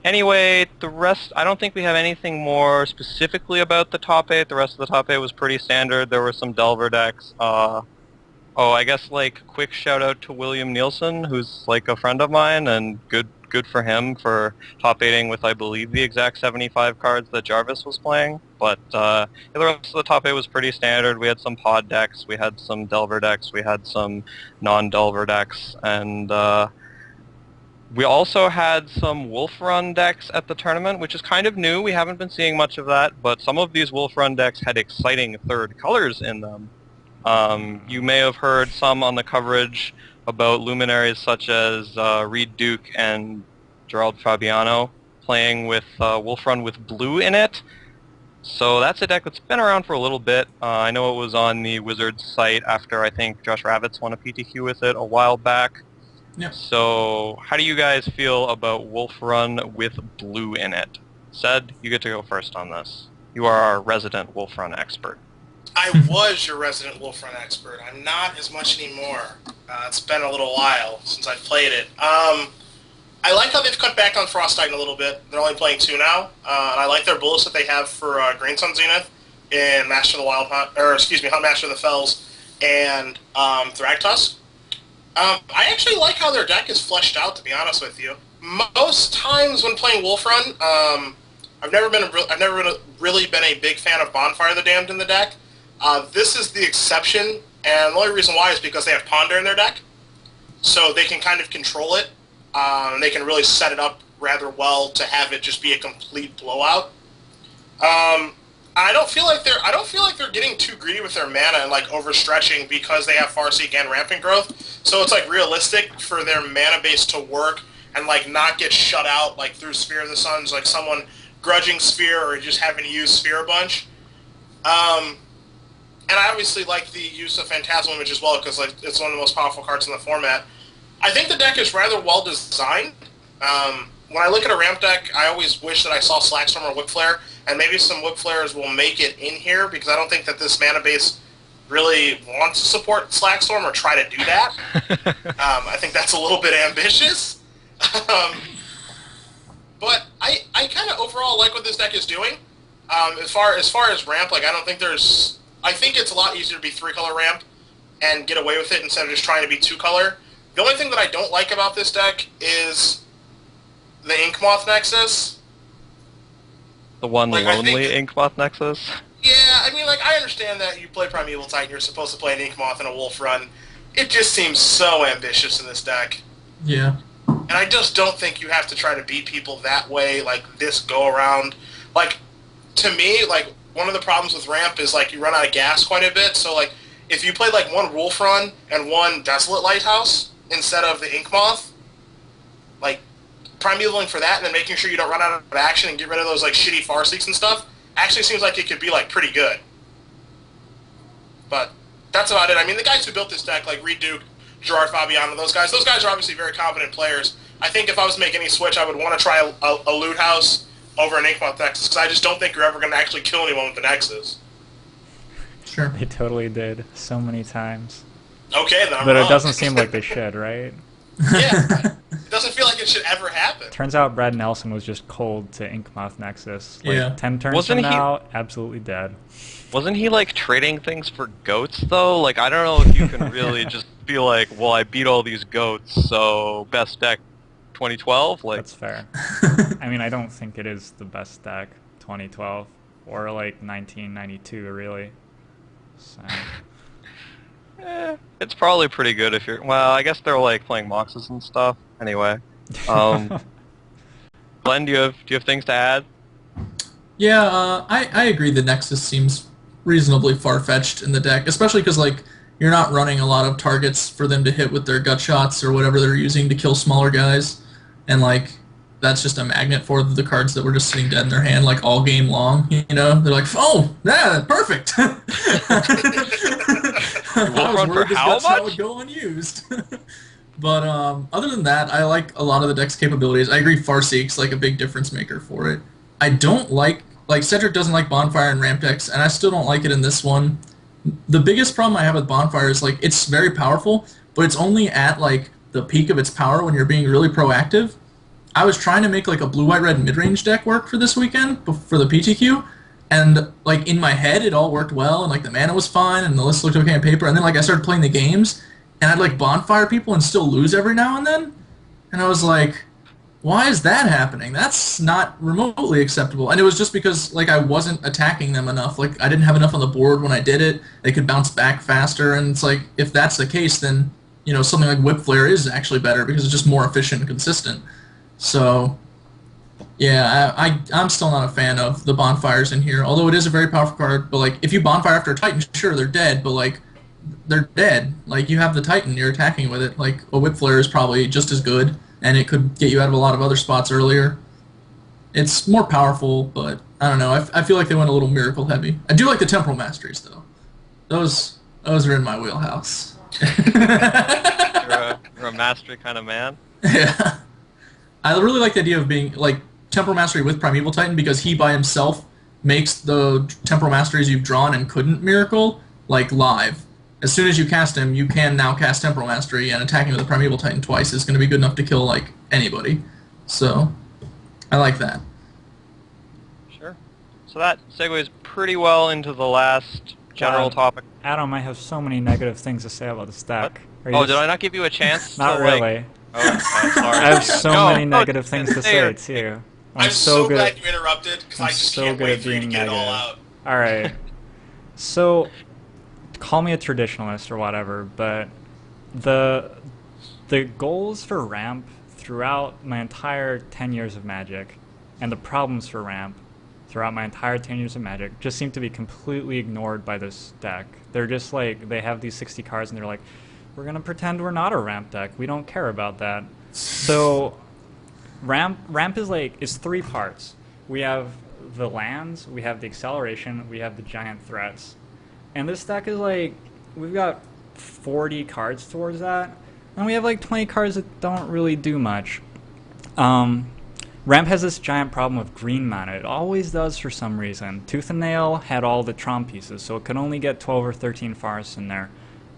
Anyway, the rest, I don't think we have anything more specifically about the top 8. The rest of the top 8 was pretty standard. There were some Delver decks. Oh, I guess, like, quick shout out to William Nielsen, who's, like, a friend of mine, and good for him for top-8ing with, I believe, the exact 75 cards that Jarvis was playing. But the rest of the top 8 was pretty standard. We had some pod decks, we had some Delver decks, we had some non-Delver decks, and we also had some Wolf Run decks at the tournament, which is kind of new. We haven't been seeing much of that, but some of these Wolf Run decks had exciting third colors in them. You may have heard some on the coverage about luminaries such as Reed Duke and Gerald Fabiano playing with Wolf Run with blue in it. So that's a deck that's been around for a little bit. I know it was on the Wizards site after, I think, Josh Ravitz won a PTQ with it a while back. Yeah. So how do you guys feel about Wolf Run with blue in it? Ced, you get to go first on this. You are our resident Wolf Run expert. I was your resident Wolf Run expert. I'm not as much anymore. It's been a little while since I've played it. I like how they've cut back on Frost Titan a little bit. They're only playing 2 now, and I like their bullets that they have for Green Sun Zenith in Master of the Wild Hunt, or excuse me, Hunt Master of the Fells and Thragtusk. I actually like how their deck is fleshed out, to be honest with you. Most times when playing Wolf Run, I've never really been a big fan of Bonfire the Damned in the deck. This is the exception, and the only reason why is because they have Ponder in their deck, so they can kind of control it, and they can really set it up rather well to have it just be a complete blowout. I don't feel like they're getting too greedy with their mana and like overstretching because they have Farseek and Rampant Growth. So it's like realistic for their mana base to work and like not get shut out like through Sphere of the Suns, like someone grudging Sphere or just having to use Sphere a bunch. And I obviously like the use of Phantasmal Image as well because like it's one of the most powerful cards in the format. I think the deck is rather well designed. When I look at a ramp deck, I always wish that I saw Slackstorm or Whip Flare, and maybe some Whip Flares will make it in here because I don't think that this mana base really wants to support Slackstorm or try to do that. I think that's a little bit ambitious. But I kind of overall like what this deck is doing. As far as ramp, like I think it's a lot easier to be 3-color ramp and get away with it instead of just trying to be 2-color. The only thing that I don't like about this deck is the Inkmoth Nexus. The one lonely Inkmoth Nexus? Yeah, I mean, like, I understand that you play Primeval Titan, you're supposed to play an Inkmoth in a Wolf Run. It just seems so ambitious in this deck. Yeah. And I just don't think you have to try to beat people that way, like, this go-around. Like, to me, like, one of the problems with ramp is, like, you run out of gas quite a bit, so, like, if you play, like, one Wolf Run and one Desolate Lighthouse instead of the Inkmoth, like, primevaling for that and then making sure you don't run out of action and get rid of those like shitty Farseeks and stuff actually seems like it could be like pretty good. But that's about it. I mean, the guys who built this deck, like Reed Duke, Gerard Fabiano, those guys are obviously very competent players. I think if I was to make any switch, I would want to try a Loot House over an Inkmoth Nexus, because I just don't think you're ever going to actually kill anyone with the Nexus. Sure. They totally did so many times. Okay, then I'm But wrong. it doesn't seem like they should, right? Yeah, it doesn't feel like it should ever happen. Turns out Brad Nelson was just cold to Inkmoth Nexus. Like, Yeah. 10 turns Wasn't from he- now, absolutely dead. Wasn't he like trading things for goats though? Like I don't know if you can really just be like, well, I beat all these goats, so best deck 2012. Like That's fair. I mean, I don't think it is the best deck 2012 or like 1992 really. So it's probably pretty good if you're. Well, I guess they're like playing Moxes and stuff. Anyway, Glenn, do you have things to add? Yeah, I agree the Nexus seems reasonably far-fetched in the deck, especially because, like, you're not running a lot of targets for them to hit with their gut shots or whatever they're using to kill smaller guys, and, like, that's just a magnet for the cards that were just sitting dead in their hand, like, all game long, you know? They're like, oh, yeah, perfect! I was worried this gut shot would go unused. But other than that, I like a lot of the deck's capabilities. I agree Farseek's like a big difference maker for it. I don't like Cedric doesn't like Bonfire and Ramp decks, and I still don't like it in this one. The biggest problem I have with Bonfire is like it's very powerful, but it's only at like the peak of its power when you're being really proactive. I was trying to make like a blue-white-red mid-range deck work for this weekend for the PTQ, and like in my head it all worked well, and like the mana was fine, and the list looked okay on paper, and then like I started playing the games, and I'd like Bonfire people and still lose every now and then, and I was like, why is that happening? That's not remotely acceptable. And it was just because like I wasn't attacking them enough. Like I didn't have enough on the board when I did it. They could bounce back faster, and it's like if that's the case, then you know something like Whip Flare is actually better because it's just more efficient and consistent. So yeah, I'm still not a fan of the Bonfires in here. Although it is a very powerful card, but like if you Bonfire after a Titan, sure they're dead, but like they're dead. Like you have the Titan, you're attacking with it. Like a Whip Flare is probably just as good, and it could get you out of a lot of other spots earlier. It's more powerful, but I don't know. I feel like they went a little miracle heavy. I do like the Temporal Masteries though. Those are in my wheelhouse. You're a mastery kind of man. Yeah. I really like the idea of being like Temporal Mastery with Primeval Titan because he by himself makes the Temporal Masteries you've drawn and couldn't miracle like live. As soon as you cast him, you can now cast Temporal Mastery, and attacking with a Primeval Titan twice is going to be good enough to kill, like, anybody. So, I like that. Sure. So that segues pretty well into the last general topic. Adam, I have so many negative things to say about this deck. Oh, did I not give you a chance? Not to, really. Like... Oh, okay, sorry. I have so many negative things to say, too. I'm so good glad you interrupted, because I just can't wait for you to get it all out. Alright. So, call me a traditionalist or whatever, but the goals for Ramp throughout my entire 10 years of Magic, and the problems for Ramp throughout my entire 10 years of Magic, just seem to be completely ignored by this deck. They're just like, they have these 60 cards and they're like, we're going to pretend we're not a Ramp deck. We don't care about that. So, Ramp is like, it's three parts. We have the lands, we have the acceleration, we have the giant threats. And this deck is like, we've got 40 cards towards that, and we have like 20 cards that don't really do much. Ramp has this giant problem with green mana. It always does for some reason. Tooth and Nail had all the Tron pieces, so it could only get 12 or 13 forests in there.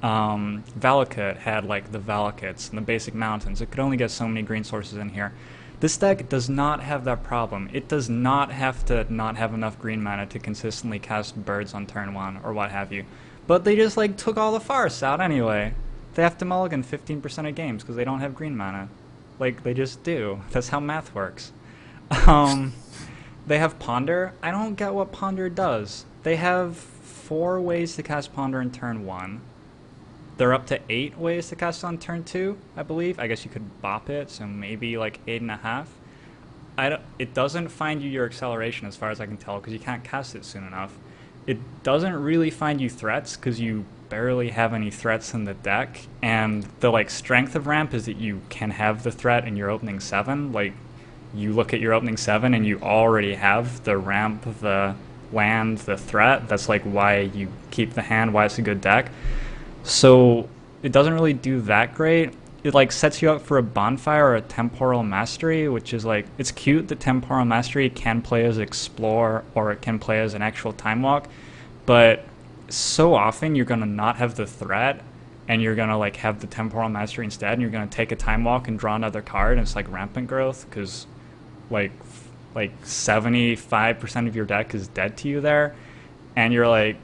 Valakut had like the Valakuts and the basic mountains. It could only get so many green sources in here. This deck does not have that problem. It does not have to not have enough green mana to consistently cast birds on turn 1 or what have you. But they just like took all the forests out anyway. They have to mulligan 15% of games because they don't have green mana. Like, they just do. That's how math works. They have Ponder. I don't get what Ponder does. They have 4 ways to cast Ponder in turn 1. They're up to 8 ways to cast on turn 2, I believe. I guess you could bop it, so maybe like 8.5. It doesn't find you your acceleration as far as I can tell because you can't cast it soon enough. It doesn't really find you threats because you barely have any threats in the deck, and the like strength of Ramp is that you can have the threat in your opening 7. Like, you look at your opening 7 and you already have the ramp, the land, the threat. That's like why you keep the hand, why it's a good deck. So it doesn't really do that great. It like sets you up for a Bonfire or a Temporal Mastery, which is like, it's cute that Temporal Mastery can play as Explore or it can play as an actual Time Walk, but so often you're gonna not have the threat and you're gonna like have the Temporal Mastery instead, and you're gonna take a Time Walk and draw another card, and it's like rampant growth because like 75% of your deck is dead to you there, and you're like,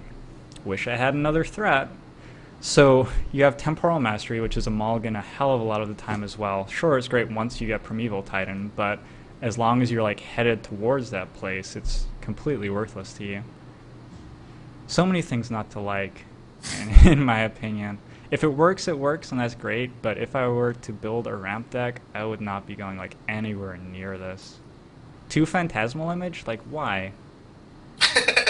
wish I had another threat. So you have Temporal Mastery, which is a mulligan a hell of a lot of the time as well. Sure, it's great once you get Primeval Titan, but as long as you're like headed towards that place, it's completely worthless to you. So many things not to like, in my opinion. If it works, and that's great, but if I were to build a ramp deck, I would not be going like anywhere near this. 2 Phantasmal Image? Like, why?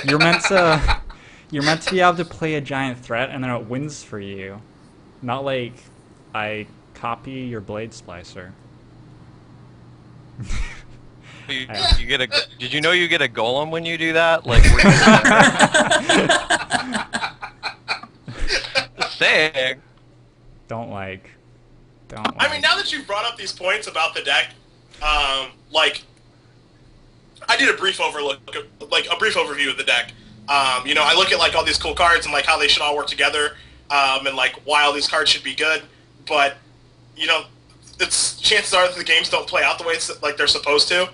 You're meant to be able to play a giant threat and then it wins for you. Not like I copy your Blade Splicer. You get a. Did you know you get a golem when you do that? Like, just saying. Don't. I mean, now that you've brought up these points about the deck, like, I did a brief overview of the deck. You know, I look at like all these cool cards and like how they should all work together, and like why all these cards should be good. But you know, it's chances are that the games don't play out the way like they're supposed to.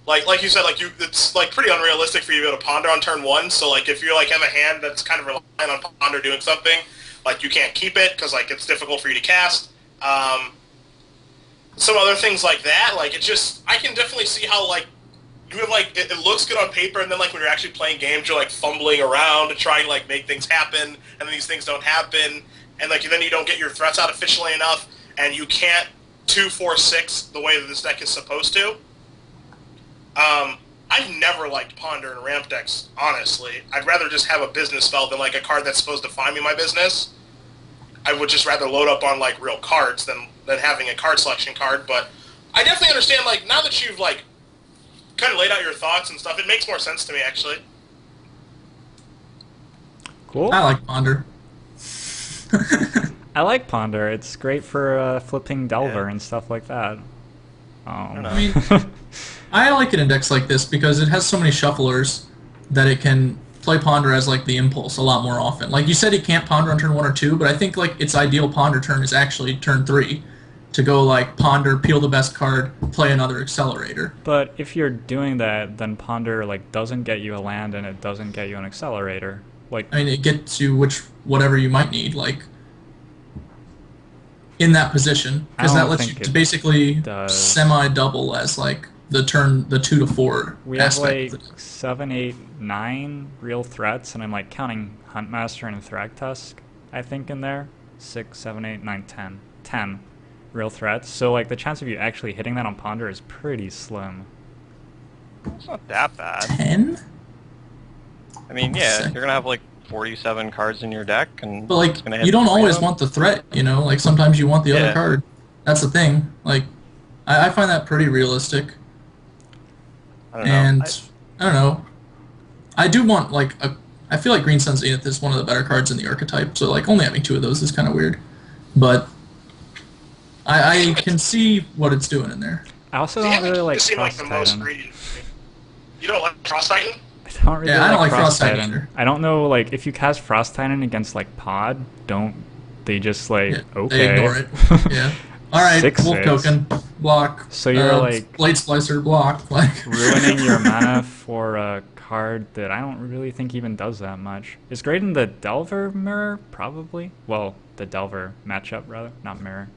Like you said, it's like pretty unrealistic for you to be able to ponder on turn 1. So like if you're like have a hand that's kind of relying on ponder doing something, like you can't keep it because like it's difficult for you to cast. Some other things like that, like it just I can definitely see how like you have like it looks good on paper, and then like when you're actually playing games, you're like fumbling around to try and like make things happen, and then these things don't happen, and like then you don't get your threats out efficiently enough, and you can't 2-4-6 the way that this deck is supposed to. I've never liked Ponder and Ramp decks, honestly. I'd rather just have a business spell than like a card that's supposed to find me my business. I would just rather load up on like real cards than having a card selection card, but I definitely understand like now that you've like kind of laid out your thoughts and stuff, it makes more sense to me actually. Cool. I like Ponder. I like Ponder. It's great for flipping Delver and stuff like that. I mean, I like it in decks like this because it has so many shufflers that it can play Ponder as like the impulse a lot more often. Like you said, he can't Ponder on turn 1 or 2, but I think like its ideal Ponder turn is actually turn 3 to go like Ponder, peel the best card, play another Accelerator. But if you're doing that, then Ponder like doesn't get you a land and it doesn't get you an Accelerator. Like I mean, it gets you whatever you might need, like in that position, because that lets you basically semi-double as like the 2 to 4 we have aspect. like 7, 8, 9 real threats, and I'm like counting Huntmaster and Thragtusk, I think, in there. 6, 7, 8, 9, 10. 10 real threats. So like the chance of you actually hitting that on Ponder is pretty slim. It's not that bad. 10? I mean, yeah, you're gonna have like 47 cards in your deck, and but like you don't always want the threat, you know. Like sometimes you want the other card. That's the thing. Like I find that pretty realistic. I don't know. I do want like I feel like Green Sun Zenith is one of the better cards in the archetype. So like only having 2 of those is kind of weird, but I can see what it's doing in there. I also don't really like Frost Titan. You don't like Frost Titan? I don't really I don't like Frost Titan Titan. either. I don't know, like, if you cast Frost Titan against, like, Pod, don't they just, like, okay. They ignore it. Yeah. Alright, Wolf Token, block. So you're, like... Blade Splicer, block. Like ruining your mana for a card that I don't really think even does that much. It's great in the Delver mirror, probably. Well, the Delver matchup, rather, not mirror.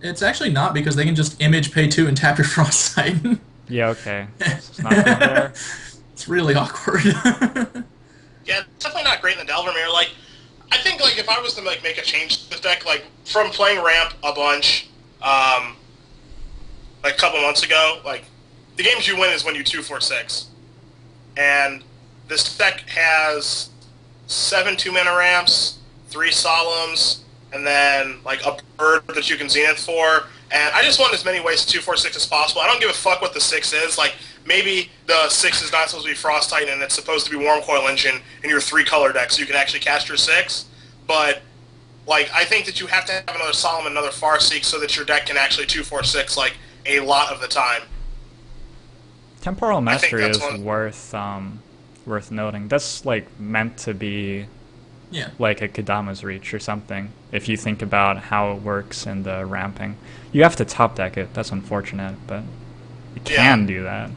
It's actually not, because they can just image pay 2 and tap your Frost Titan. Yeah, okay. So it's not good there. It's really awkward. Yeah, it's definitely not great in the Delver mirror. Like, I think like if I was to like make a change to this deck, like from playing Ramp a bunch, like a couple months ago, like the games you win is when you 2-4-6, and this deck has 7 2-mana ramps, 3 solemns, and then like a bird that you can Zenith for, And I just want as many ways to 2-4-6 as possible. I don't give a fuck what the 6 is. Like, maybe the 6 is not supposed to be Frost Titan and it's supposed to be Warm Coil Engine in your 3-color deck so you can actually cast your 6. But, like, I think that you have to have another Solemn and another Farseek so that your deck can actually 2-4-6, like, a lot of the time. Temporal Mastery is worth noting. That's, like, meant to be like a Kadama's Reach or something, if you think about how it works in the ramping. You have to top deck it. That's unfortunate, but you can do that.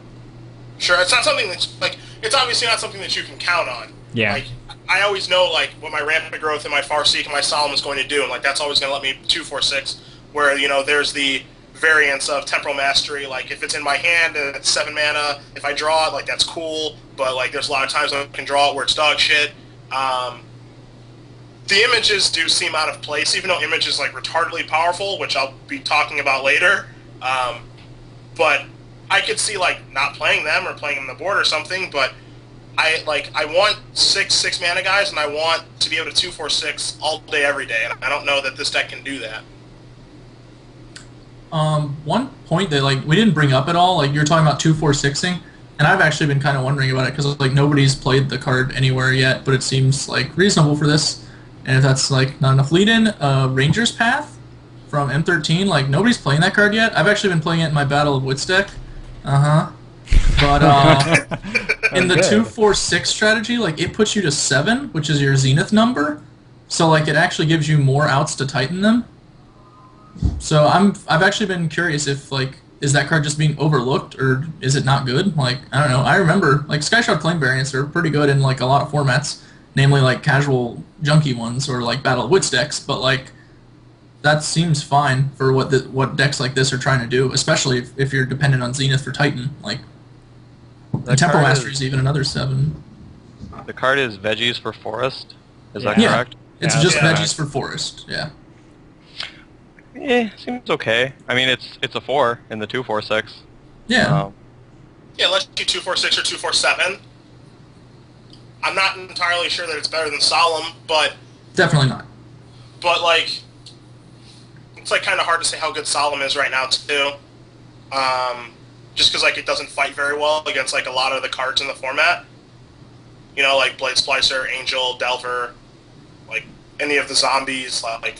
Sure, it's not something that's, like, it's obviously not something that you can count on. Yeah. Like, I always know, like, what my Rampant Growth and my Farseek and my Solemn is going to do, and, like, that's always going to let me 2-4-6, where, you know, there's the variance of Temporal Mastery. Like, if it's in my hand and it's 7 mana, if I draw it, like, that's cool, but, like, there's a lot of times I can draw it where it's dog shit. The images do seem out of place, even though image is, like, retardedly powerful, which I'll be talking about later. But I could see, like, not playing them or playing them on the board or something, but I want 6 mana guys, and I want to be able to 2-4-6 all day, every day, and I don't know that this deck can do that. One point that, like, we didn't bring up at all, like, you're talking about 2-4-6ing, and I've actually been kind of wondering about it, because, like, nobody's played the card anywhere yet, but it seems, like, reasonable for this. And if that's, like, not enough lead-in, Ranger's Path from M13, like, nobody's playing that card yet. I've actually been playing it in my Battle of Wits deck. But in the 2-4-6 strategy, like, it puts you to 7, which is your Zenith number. So, like, it actually gives you more outs to Titan them. So I've actually been curious if, like, is that card just being overlooked, or is it not good? Like, I don't know. I remember, like, Skyshot Claim variants are pretty good in, like, a lot of formats. Namely, like, casual junky ones or, like, Battle of Wits decks, but, like, that seems fine for what decks like this are trying to do, especially if you're dependent on Zenith for Titan. Like, Temporal Mastery is even another 7. The card is Veggies for Forest. Is that correct? It's just Veggies for Forest. Yeah. Seems okay. I mean, it's a 4 in the 2-4-6. Yeah. Let's do 2-4-6 or 2-4-7. I'm not entirely sure that it's better than Solemn, but definitely not. But, like, it's, like, kind of hard to say how good Solemn is right now too. Just because, like, it doesn't fight very well against, like, a lot of the cards in the format. You know, like Blade Splicer, Angel, Delver, like any of the zombies. Like,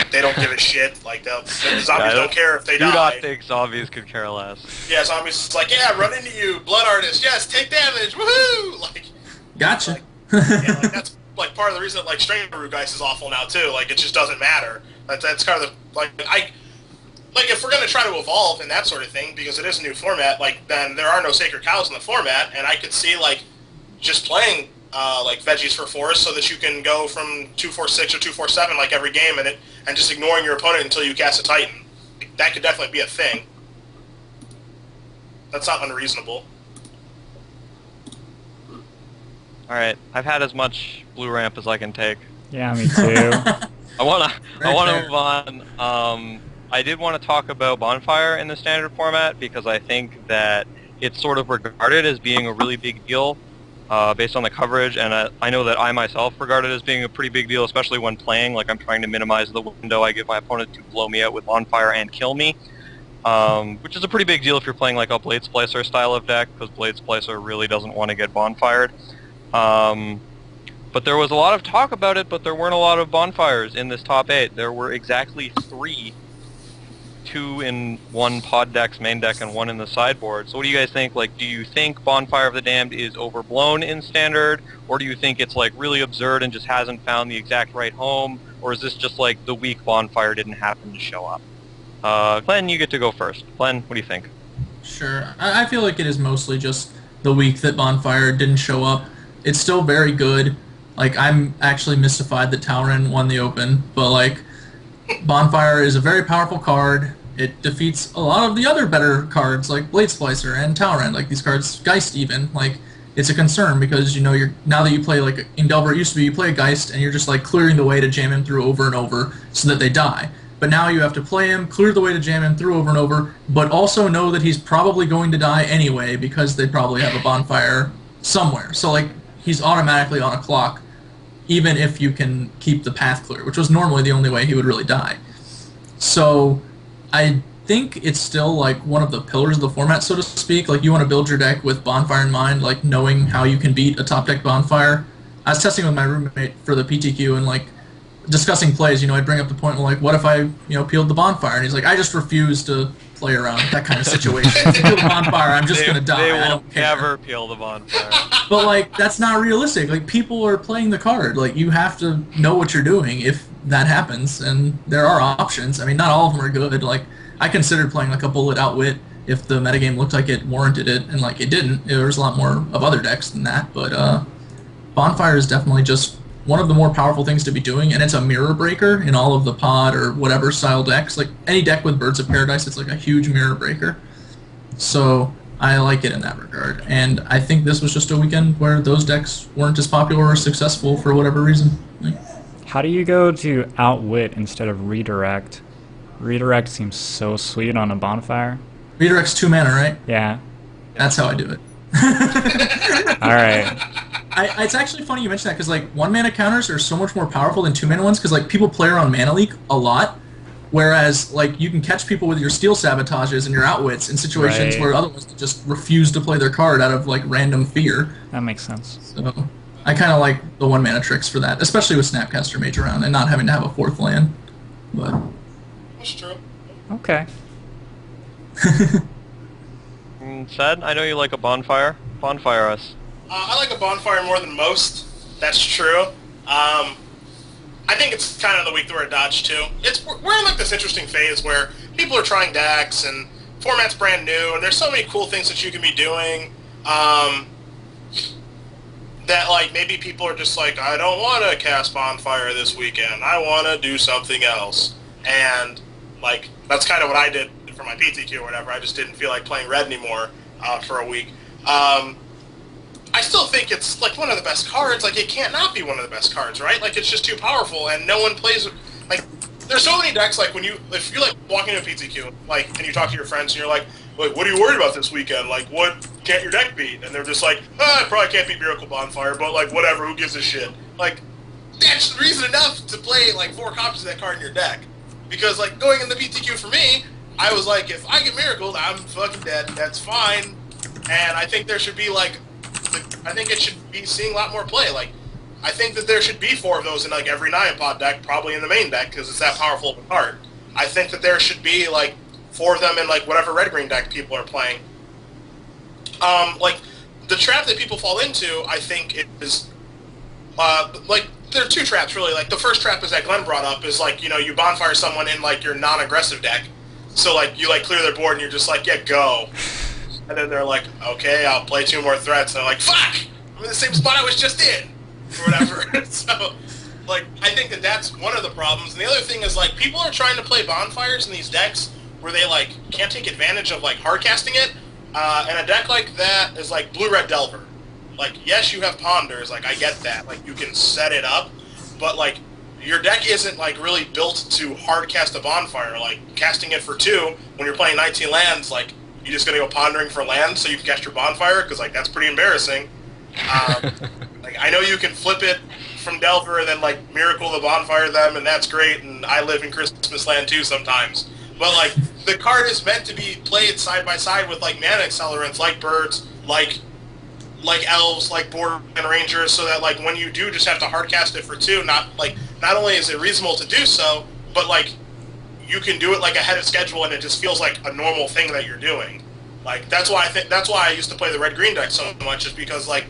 they don't give a shit. Like, the zombies don't care if they die. Do not think zombies could care less. Yeah, zombies is like, yeah, run into you, Blood Artist. Yes, take damage. Woohoo! Like. Gotcha. Like, that's, like, part of the reason that, like, Stranger Geist is awful now too. Like, it just doesn't matter. That's kind of the, like, if we're gonna try to evolve and that sort of thing, because it is a new format, like, then there are no Sacred Cows in the format, and I could see, like, just playing like Veggies for Forest so that you can go from 2-4-6 or 2-4-7 like every game and just ignoring your opponent until you cast a Titan. That could definitely be a thing. That's not unreasonable. Alright, I've had as much blue ramp as I can take. Yeah, me too. I wanna move on. I did want to talk about Bonfire in the standard format because I think that it's sort of regarded as being a really big deal based on the coverage, and I know that I myself regard it as being a pretty big deal, especially when playing. Like, I'm trying to minimize the window I give my opponent to blow me out with Bonfire and kill me, which is a pretty big deal if you're playing like a Blade Splicer style of deck, because Blade Splicer really doesn't want to get Bonfired. But there was a lot of talk about it, but there weren't a lot of Bonfires in this top 8. There were exactly 3. 2 in one pod deck's main deck and 1 in the sideboard. So what do you guys think? Like, do you think Bonfire of the Damned is overblown in standard, or do you think it's, like, really absurd and just hasn't found the exact right home, or is this just like the week Bonfire didn't happen to show up? Glenn, you get to go first. Glenn, what do you think? Sure. I feel like it is mostly just the week that Bonfire didn't show up. It's still very good. Like, I'm actually mystified that Tauren won the Open, but, like, Bonfire is a very powerful card. It defeats a lot of the other better cards like Blade Splicer and Tauren, like these cards, Geist even. Like, it's a concern because, you know, now that you play, like, in Delver it used to be you play a Geist and you're just, like, clearing the way to jam him through over and over so that they die. But now you have to play him, clear the way to jam him through over and over, but also know that he's probably going to die anyway because they probably have a Bonfire somewhere. So, like, he's automatically on a clock even if you can keep the path clear, which was normally the only way he would really die. So I think it's still like one of the pillars of the format, so to speak. Like you want to build your deck with Bonfire in mind, like knowing how you can beat a top deck Bonfire. I was testing with my roommate for the PTQ and like discussing plays. You know, I'd bring up the point, well, like, what if I peeled the Bonfire? And he's like, I just refuse to play around that kind of situation. If you peel the Bonfire, I'm just gonna die. They I will don't care. never peel the Bonfire. But like that's not realistic. Like people are playing the card. Like you have to know what you're doing if that happens, and there are options. I mean, not all of them are good. Like I considered playing like a bullet outwit if the metagame looked like it warranted it, and like it didn't. There was a lot more of other decks than that. But Bonfire is definitely just one of the more powerful things to be doing, and it's a mirror breaker in all of the pod or whatever style decks. Like any deck with Birds of Paradise, it's like a huge mirror breaker. So I like it in that regard, and I think this was just a weekend where those decks weren't as popular or successful for whatever reason. Like, how do you go to outwit instead of redirect? Redirect seems so sweet on a Bonfire. Redirect's 2 mana, right? Yeah. That's how I do it. All right. It's actually funny you mention that, because like 1 mana counters are so much more powerful than 2 mana ones, because like people play around mana leak a lot, whereas like you can catch people with your steel sabotages and your outwits in situations where otherwise they just refuse to play their card out of like random fear. That makes sense. So I kind of like the 1 mana tricks for that, especially with Snapcaster Mage around and not having to have a 4th land. But That's true. Okay. Sad, I know you like a Bonfire. Bonfire us. I like a Bonfire more than most. That's true. I think it's kind of the week that we're dodged too. We're in like this interesting phase where people are trying decks and format's brand new, and there's so many cool things that you can be doing. That like maybe people are just like, I don't want to cast Bonfire this weekend. I want to do something else, and like that's kind of what I did for my PTQ or whatever. I just didn't feel like playing red anymore for a week. I still think it's like one of the best cards. Like it can't not be one of the best cards, right? Like it's just too powerful, and no one plays. Like there's so many decks. Like if you like walking into a PTQ, like and you talk to your friends, and you're like, what are you worried about this weekend? Like what can't your deck beat? And they're just like, I probably can't beat Miracle Bonfire, but like whatever, who gives a shit? Like that's reason enough to play like 4 copies of that card in your deck. Because like going in the PTQ for me, I was like, if I get Miracled, I'm fucking dead. That's fine. And I think there should be like. I think it should be seeing a lot more play. Like, I think that there should be 4 of those in like every Nyapod deck, probably in the main deck, because it's that powerful of a card. I think that there should be like 4 of them in like whatever red-green deck people are playing. Like the trap that people fall into, I think is like there are 2 traps really. Like the first trap is that Glenn brought up is like you bonfire someone in like your non-aggressive deck, so like you like clear their board and you're just like go. And then they're like, okay, I'll play 2 more threats. And they're like, fuck! I'm in the same spot I was just in! Or whatever. So, like, I think that that's one of the problems. And the other thing is, like, people are trying to play Bonfires in these decks where they, like, can't take advantage of, like, hardcasting it. And a deck like that is, like, Blue-Red Delver. Like, yes, you have Ponders. Like, I get that. Like, you can set it up. But, like, your deck isn't, like, really built to hardcast a Bonfire. Like, casting it for 2 when you're playing 19 lands, like, you just gonna go pondering for land so you can cast your Bonfire? Because like that's pretty embarrassing. Like I know you can flip it from Delver and then like Miracle the Bonfire them, and that's great. And I live in Christmas Land too sometimes. But like the card is meant to be played side by side with like mana accelerants, like birds, like elves, like Borderland Rangers, so that like when you do just have to hardcast it for 2, not only is it reasonable to do so, but like you can do it like ahead of schedule, and it just feels like a normal thing that you're doing. Like that's why I used to play the red-green deck so much, is because like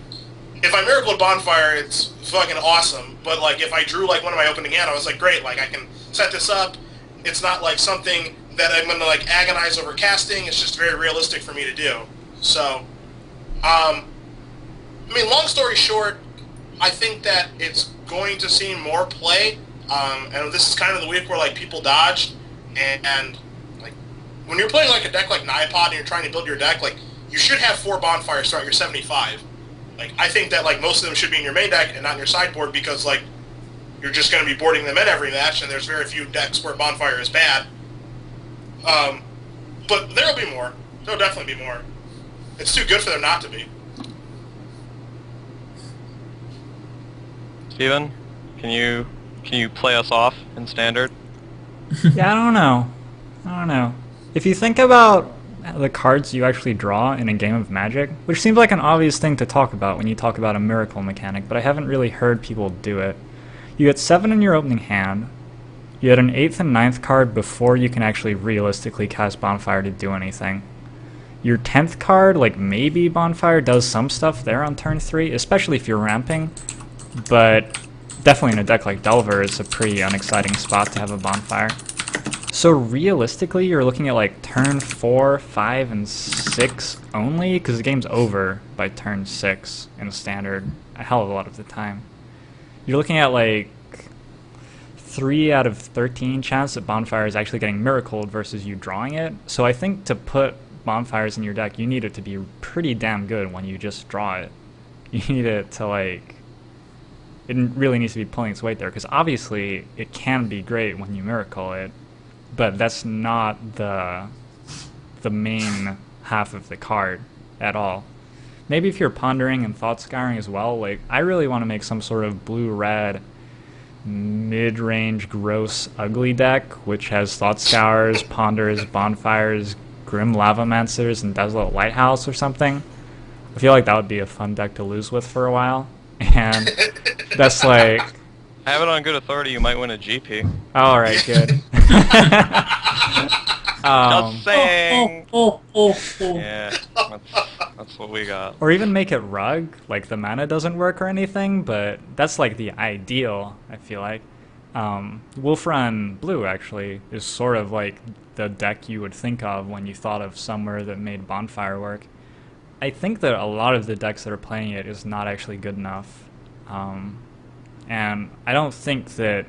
if I Miracled Bonfire, it's fucking awesome. But like if I drew like one of my opening hand, I was like, great, like I can set this up. It's not like something that I'm gonna like agonize over casting. It's just very realistic for me to do. So, I mean, long story short, I think that it's going to see more play. And this is kind of the week where like people dodged. And like when you're playing like a deck like Nyapod and you're trying to build your deck, like you should have 4 Bonfires throughout your 75. Like I think that like most of them should be in your main deck and not in your sideboard, because like you're just going to be boarding them in every match, and there's very few decks where Bonfire is bad. But there'll be more. There'll definitely be more. It's too good for them not to be. Steven, can you play us off in Standard? Yeah, I don't know. I don't know. If you think about the cards you actually draw in a game of Magic, which seems like an obvious thing to talk about when you talk about a miracle mechanic, but I haven't really heard people do it. You get 7 in your opening hand. You get an 8th and 9th card before you can actually realistically cast Bonfire to do anything. Your 10th card, like maybe Bonfire does some stuff there on turn 3, especially if you're ramping, but definitely in a deck like Delver, it's a pretty unexciting spot to have a Bonfire. So realistically, you're looking at like turn 4, 5, and 6 only, because the game's over by turn 6 in Standard a hell of a lot of the time. You're looking at like 3 out of 13 chance that Bonfire is actually getting miracled versus you drawing it. So I think to put Bonfires in your deck, you need it to be pretty damn good when you just draw it. You need it to like... It really needs to be pulling its weight there, because obviously it can be great when you miracle it, but that's not the main half of the card at all. Maybe if you're pondering and thought scouring as well, like I really want to make some sort of blue-red mid-range gross ugly deck which has thought scours, ponders, bonfires, grim lavamancers, and desolate lighthouse or something. I feel like that would be a fun deck to lose with for a while, and that's like... I have it on good authority you might win a GP. Alright, good. Just saying. Yeah, that's what we got. Or even make it rug, like the mana doesn't work or anything, but that's like the ideal, I feel like. Wolf Run Blue actually is sort of like the deck you would think of when you thought of somewhere that made Bonfire work. I think that a lot of the decks that are playing it is not actually good enough. And I don't think that...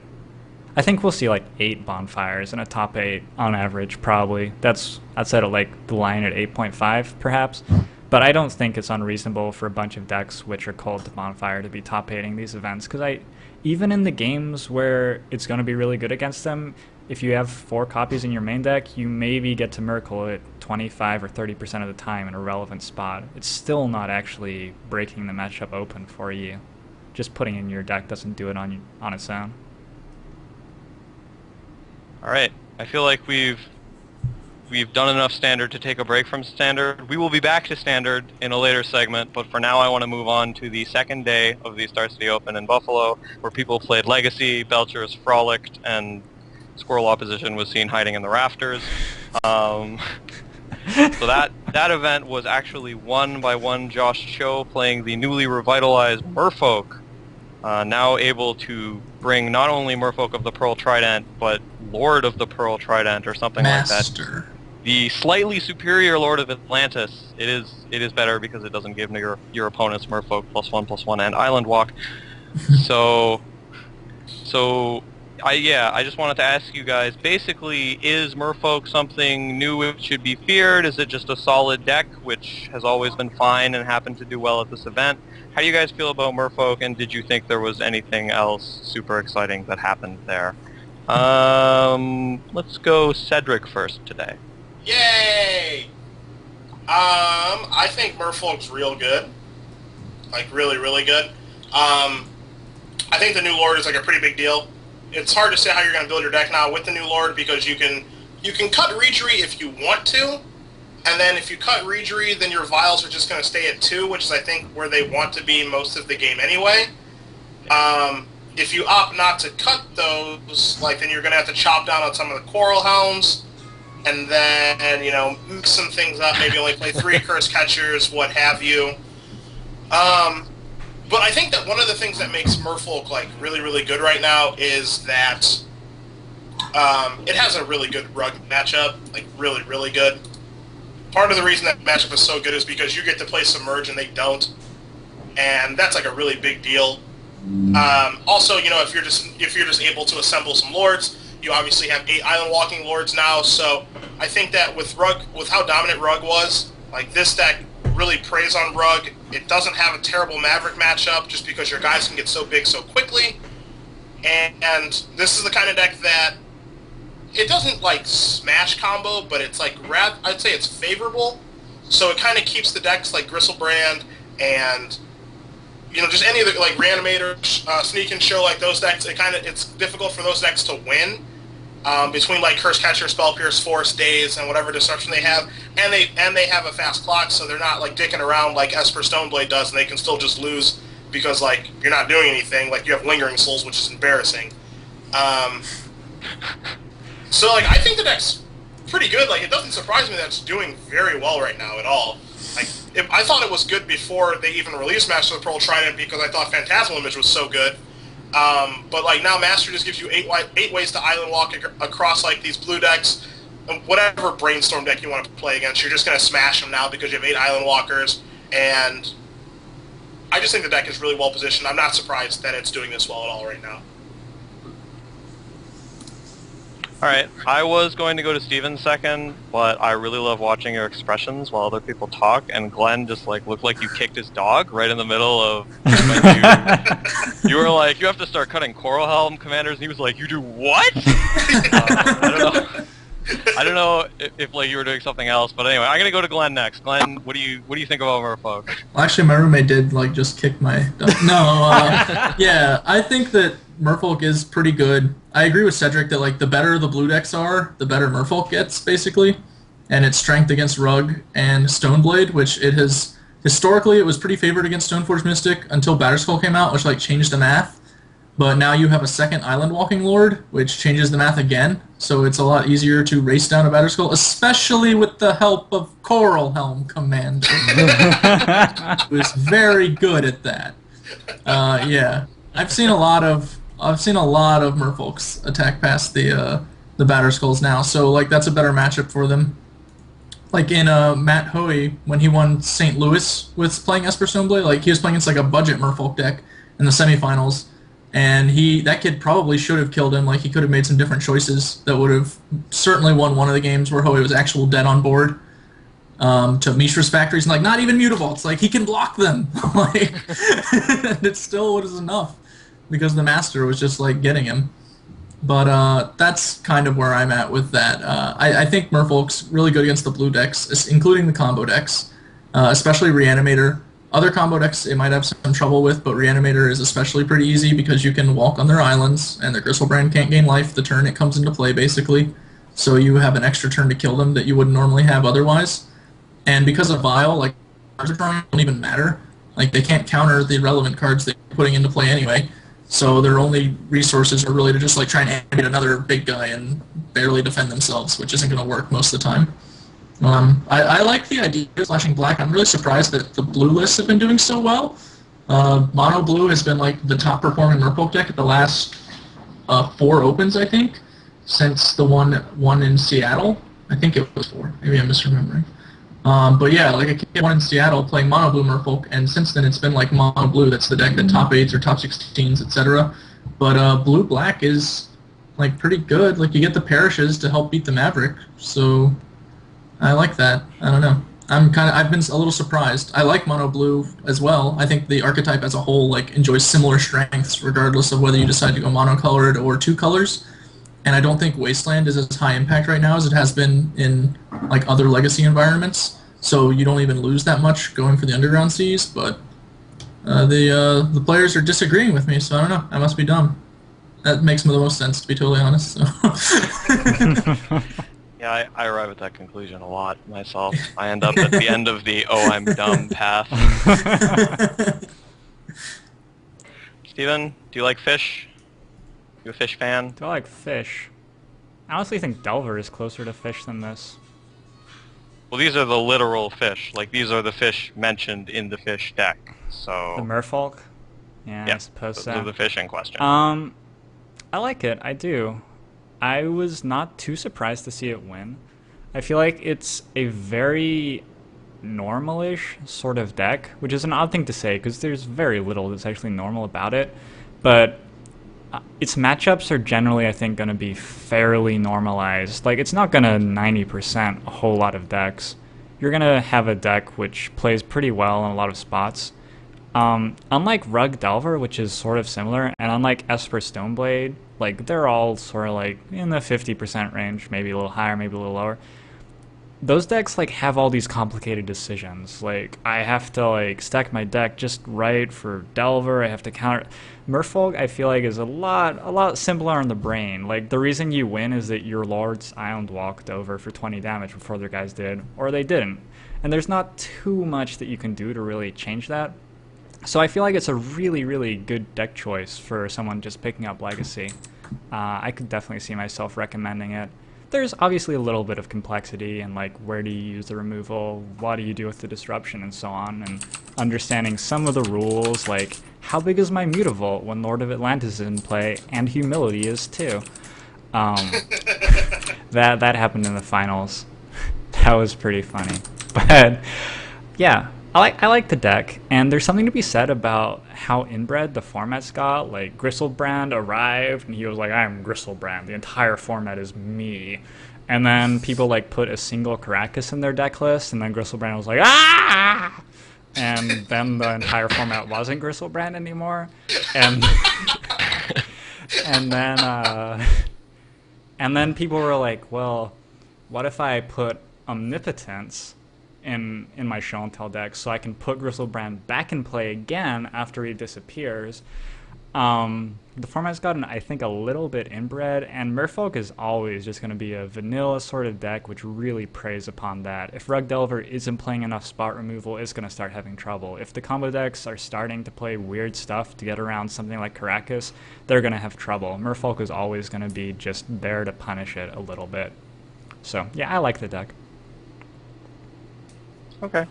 I think we'll see like 8 Bonfires in a top 8 on average, probably. That's at like the line at 8.5 perhaps. But I don't think it's unreasonable for a bunch of decks which are cold to Bonfire to be top 8ing these events, because even in the games where it's going to be really good against them, if you have 4 copies in your main deck, you maybe get to miracle it 25 or 30% of the time in a relevant spot. It's still not actually breaking the matchup open for you. Just putting in your deck doesn't do it on its own. Alright, I feel like we've done enough Standard to take a break from Standard. We will be back to Standard in a later segment, but for now I want to move on to the second day of the Star City Open in Buffalo, where people played Legacy, Belchers frolicked, and Squirrel Opposition was seen hiding in the rafters. So that event was actually won by one Josh Cho playing the newly revitalized Merfolk, now able to bring not only Merfolk of the Pearl Trident, but Lord of the Pearl Trident or something like that. The slightly superior Lord of Atlantis. It is better because it doesn't give your opponent's Merfolk +1/+1 and Island Walk. So I just wanted to ask you guys, basically, is Merfolk something new which should be feared? Is it just a solid deck which has always been fine and happened to do well at this event? How do you guys feel about Merfolk, and did you think there was anything else super exciting that happened there? Let's go Cedric first today. Yay! I think Merfolk's real good. Like, really, really good. I think the new Lord is like a pretty big deal. It's hard to say how you're going to build your deck now with the new Lord, because you can cut Regery if you want to, and then if you cut Regery, then your Vials are just going to stay at 2, which is, I think, where they want to be most of the game anyway. If you opt not to cut those, like, then you're going to have to chop down on some of the Coral Hounds, and then, you know, mix some things up, maybe only play 3 Curse Catchers, what have you. But I think that one of the things that makes Merfolk, like, really, really good right now is that it has a really good rug matchup, like, really, really good. Part of the reason that matchup is so good is because you get to play Submerge and they don't, and that's, like, a really big deal. Also, you know, if you're just able to assemble some Lords, you obviously have 8 Island Walking Lords now, so I think that with how dominant Rug was, like, this deck really preys on Rug. It doesn't have a terrible Maverick matchup just because your guys can get so big so quickly. And this is the kind of deck that it doesn't like smash combo, but it's like I'd say it's favorable. So it kind of keeps the decks like Gristlebrand and, you know, just any of the like Reanimator, Sneak and Show, like those decks. It's difficult for those decks to win. between like Curse Catcher, Spell Pierce, Force, Daze, and whatever disruption they have, and they have a fast clock, so they're not like dicking around like Esper Stoneblade does, and they can still just lose because like you're not doing anything. Like you have Lingering Souls, which is embarrassing. So like I think the deck's pretty good. Like it doesn't surprise me that it's doing very well right now at all. Like I thought it was good before they even released Master of the Pearl Trident because I thought Phantasmal Image was so good. But like now Master just gives you eight ways to island walk across like these blue decks. Whatever brainstorm deck you want to play against, you're just going to smash them now because you have 8 island walkers, and I just think the deck is really well positioned. I'm not surprised that it's doing this well at all right now. Alright, I was going to go to Steven second, but I really love watching your expressions while other people talk, and Glenn just like looked like you kicked his dog right in the middle of when you were like, you have to start cutting Coral Helm commanders, and he was like, you do what? I don't know if like you were doing something else, but anyway, I'm gonna go to Glenn next. Glenn, what do you think about merfolk? Well, actually, my roommate did like just kick my dog. No, yeah, I think that merfolk is pretty good. I agree with Cedric that like the better the blue decks are, the better merfolk gets basically, and its strength against Rug and Stoneblade, which it has historically it was pretty favored against Stoneforge Mystic until Batterskull came out, which like changed the math. But now you have a second Island Walking Lord, which changes the math again, so it's a lot easier to race down a Batterskull, especially with the help of Coral Helm Commander, who is very good at that. Yeah, I've seen a lot of merfolks attack past the Batterskulls now, so like that's a better matchup for them. Like in Matt Hoey, when he won St. Louis with playing Esper Stoneblade, like he was playing against like a budget merfolk deck in the semifinals. And that kid probably should have killed him. Like he could have made some different choices that would have certainly won one of the games where Hoey was actual dead on board. To Mishra's Factories and like not even Mutavaults. Like he can block them. Like and it still was enough because the master was just like getting him. But that's kind of where I'm at with that. I think Merfolk's really good against the blue decks, including the combo decks, especially Reanimator. Other combo decks it might have some trouble with, but Reanimator is especially pretty easy because you can walk on their islands, and their Gristlebrand can't gain life the turn it comes into play, basically. So you have an extra turn to kill them that you wouldn't normally have otherwise. And because of Vile, like, cards are drawing don't even matter. Like, they can't counter the relevant cards they're putting into play anyway. So their only resources are really to just, like, try and animate another big guy and barely defend themselves, which isn't going to work most of the time. I like the idea of flashing black. I'm really surprised that the blue lists have been doing so well. Mono blue has been like the top performing merfolk deck at the last 4 opens, I think, since the one in Seattle. I think it was 4. Maybe I'm misremembering. But yeah, like a kid won in Seattle playing mono blue merfolk, and since then it's been like mono blue. That's the deck that top 8s or top 16s, etc. But blue black is like pretty good. Like you get the parishes to help beat the Maverick, so. I like that. I don't know. I've been a little surprised. I like mono blue as well. I think the archetype as a whole like enjoys similar strengths regardless of whether you decide to go monocolored or 2 colors. And I don't think Wasteland is as high impact right now as it has been in like other legacy environments. So you don't even lose that much going for the Underground Seas, but the players are disagreeing with me, so I don't know. I must be dumb. That makes the most sense, to be totally honest. So. Yeah, I arrive at that conclusion a lot myself. I end up at the end of the "oh, I'm dumb" path. Steven, do you like fish? You a fish fan? Do I like fish? I honestly think Delver is closer to fish than this. Well, these are the literal fish. Like, these are the fish mentioned in the fish deck, so... The merfolk? Yeah, I suppose so. Those are the fish in question. I like it, I do. I was not too surprised to see it win. I feel like it's a very normal-ish sort of deck, which is an odd thing to say because there's very little that's actually normal about it. But its matchups are generally, I think, going to be fairly normalized. Like, it's not going to 90% a whole lot of decks. You're going to have a deck which plays pretty well in a lot of spots. Unlike Rug Delver, which is sort of similar, and unlike Esper Stoneblade, like, they're all sort of like in the 50% range, maybe a little higher, maybe a little lower. those decks like have all these complicated decisions. Like I have to like stack my deck just right for Delver. I have to counter. Merfolk I feel like is a lot simpler on the brain. Like the reason you win is that your Lords Island walked over for 20 damage before their guys did, or they didn't. And there's not too much that you can do to really change that. So I feel like it's a really good deck choice for someone just picking up Legacy. I could definitely see myself recommending it. There's obviously a little bit of complexity and like where do you use the removal, what do you do with the disruption and so on, and understanding some of the rules like how big is my Mutavault when Lord of Atlantis is in play, and Humility is too. That happened in the finals. That was pretty funny. But yeah, I like the deck, and there's something to be said about how inbred the format's got. Like Gristlebrand arrived and he was like, I'm Gristlebrand, the entire format is me. And then people like put a single Caracas in their deck list, and then Gristlebrand was like, ah! And then the entire format wasn't Gristlebrand anymore. And and then people were like, well, what if I put Omnipotence in my show and tell deck so I can put Gristlebrand back in play again after he disappears? The format's gotten, I think, a little bit inbred, and Merfolk is always just going to be a vanilla sort of deck which really preys upon that. If Rug Delver isn't playing enough spot removal, it's going to start having trouble. If the combo decks are starting to play weird stuff to get around something like Caracas, they're going to have trouble. Merfolk is always going to be just there to punish it a little bit. So, yeah, I like the deck. Okay.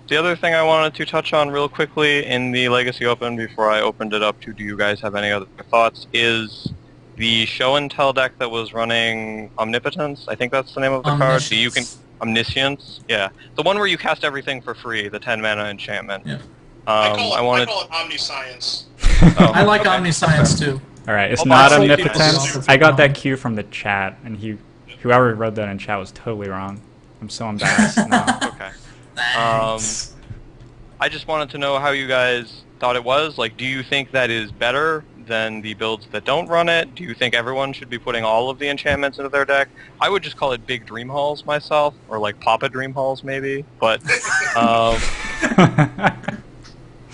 The other thing I wanted to touch on real quickly in the Legacy Open before I opened it up to do you guys have any other thoughts is the show and tell deck that was running Omnipotence. I think that's the name of the card. So you can Omniscience. Yeah. The one where you cast everything for free, the 10 mana enchantment. Yeah. I call it Omniscience. Oh, I like Omniscience too. Alright, it's Well, not actually, Omnipotence. I got that cue from the chat, and whoever wrote that in chat was totally wrong. I'm so embarrassed now. Okay. I just wanted to know how you guys thought it was. Like, do you think that is better than the builds that don't run it? Do you think everyone should be putting all of the enchantments into their deck? I would just call it big dream halls myself, or like Papa dream halls maybe. But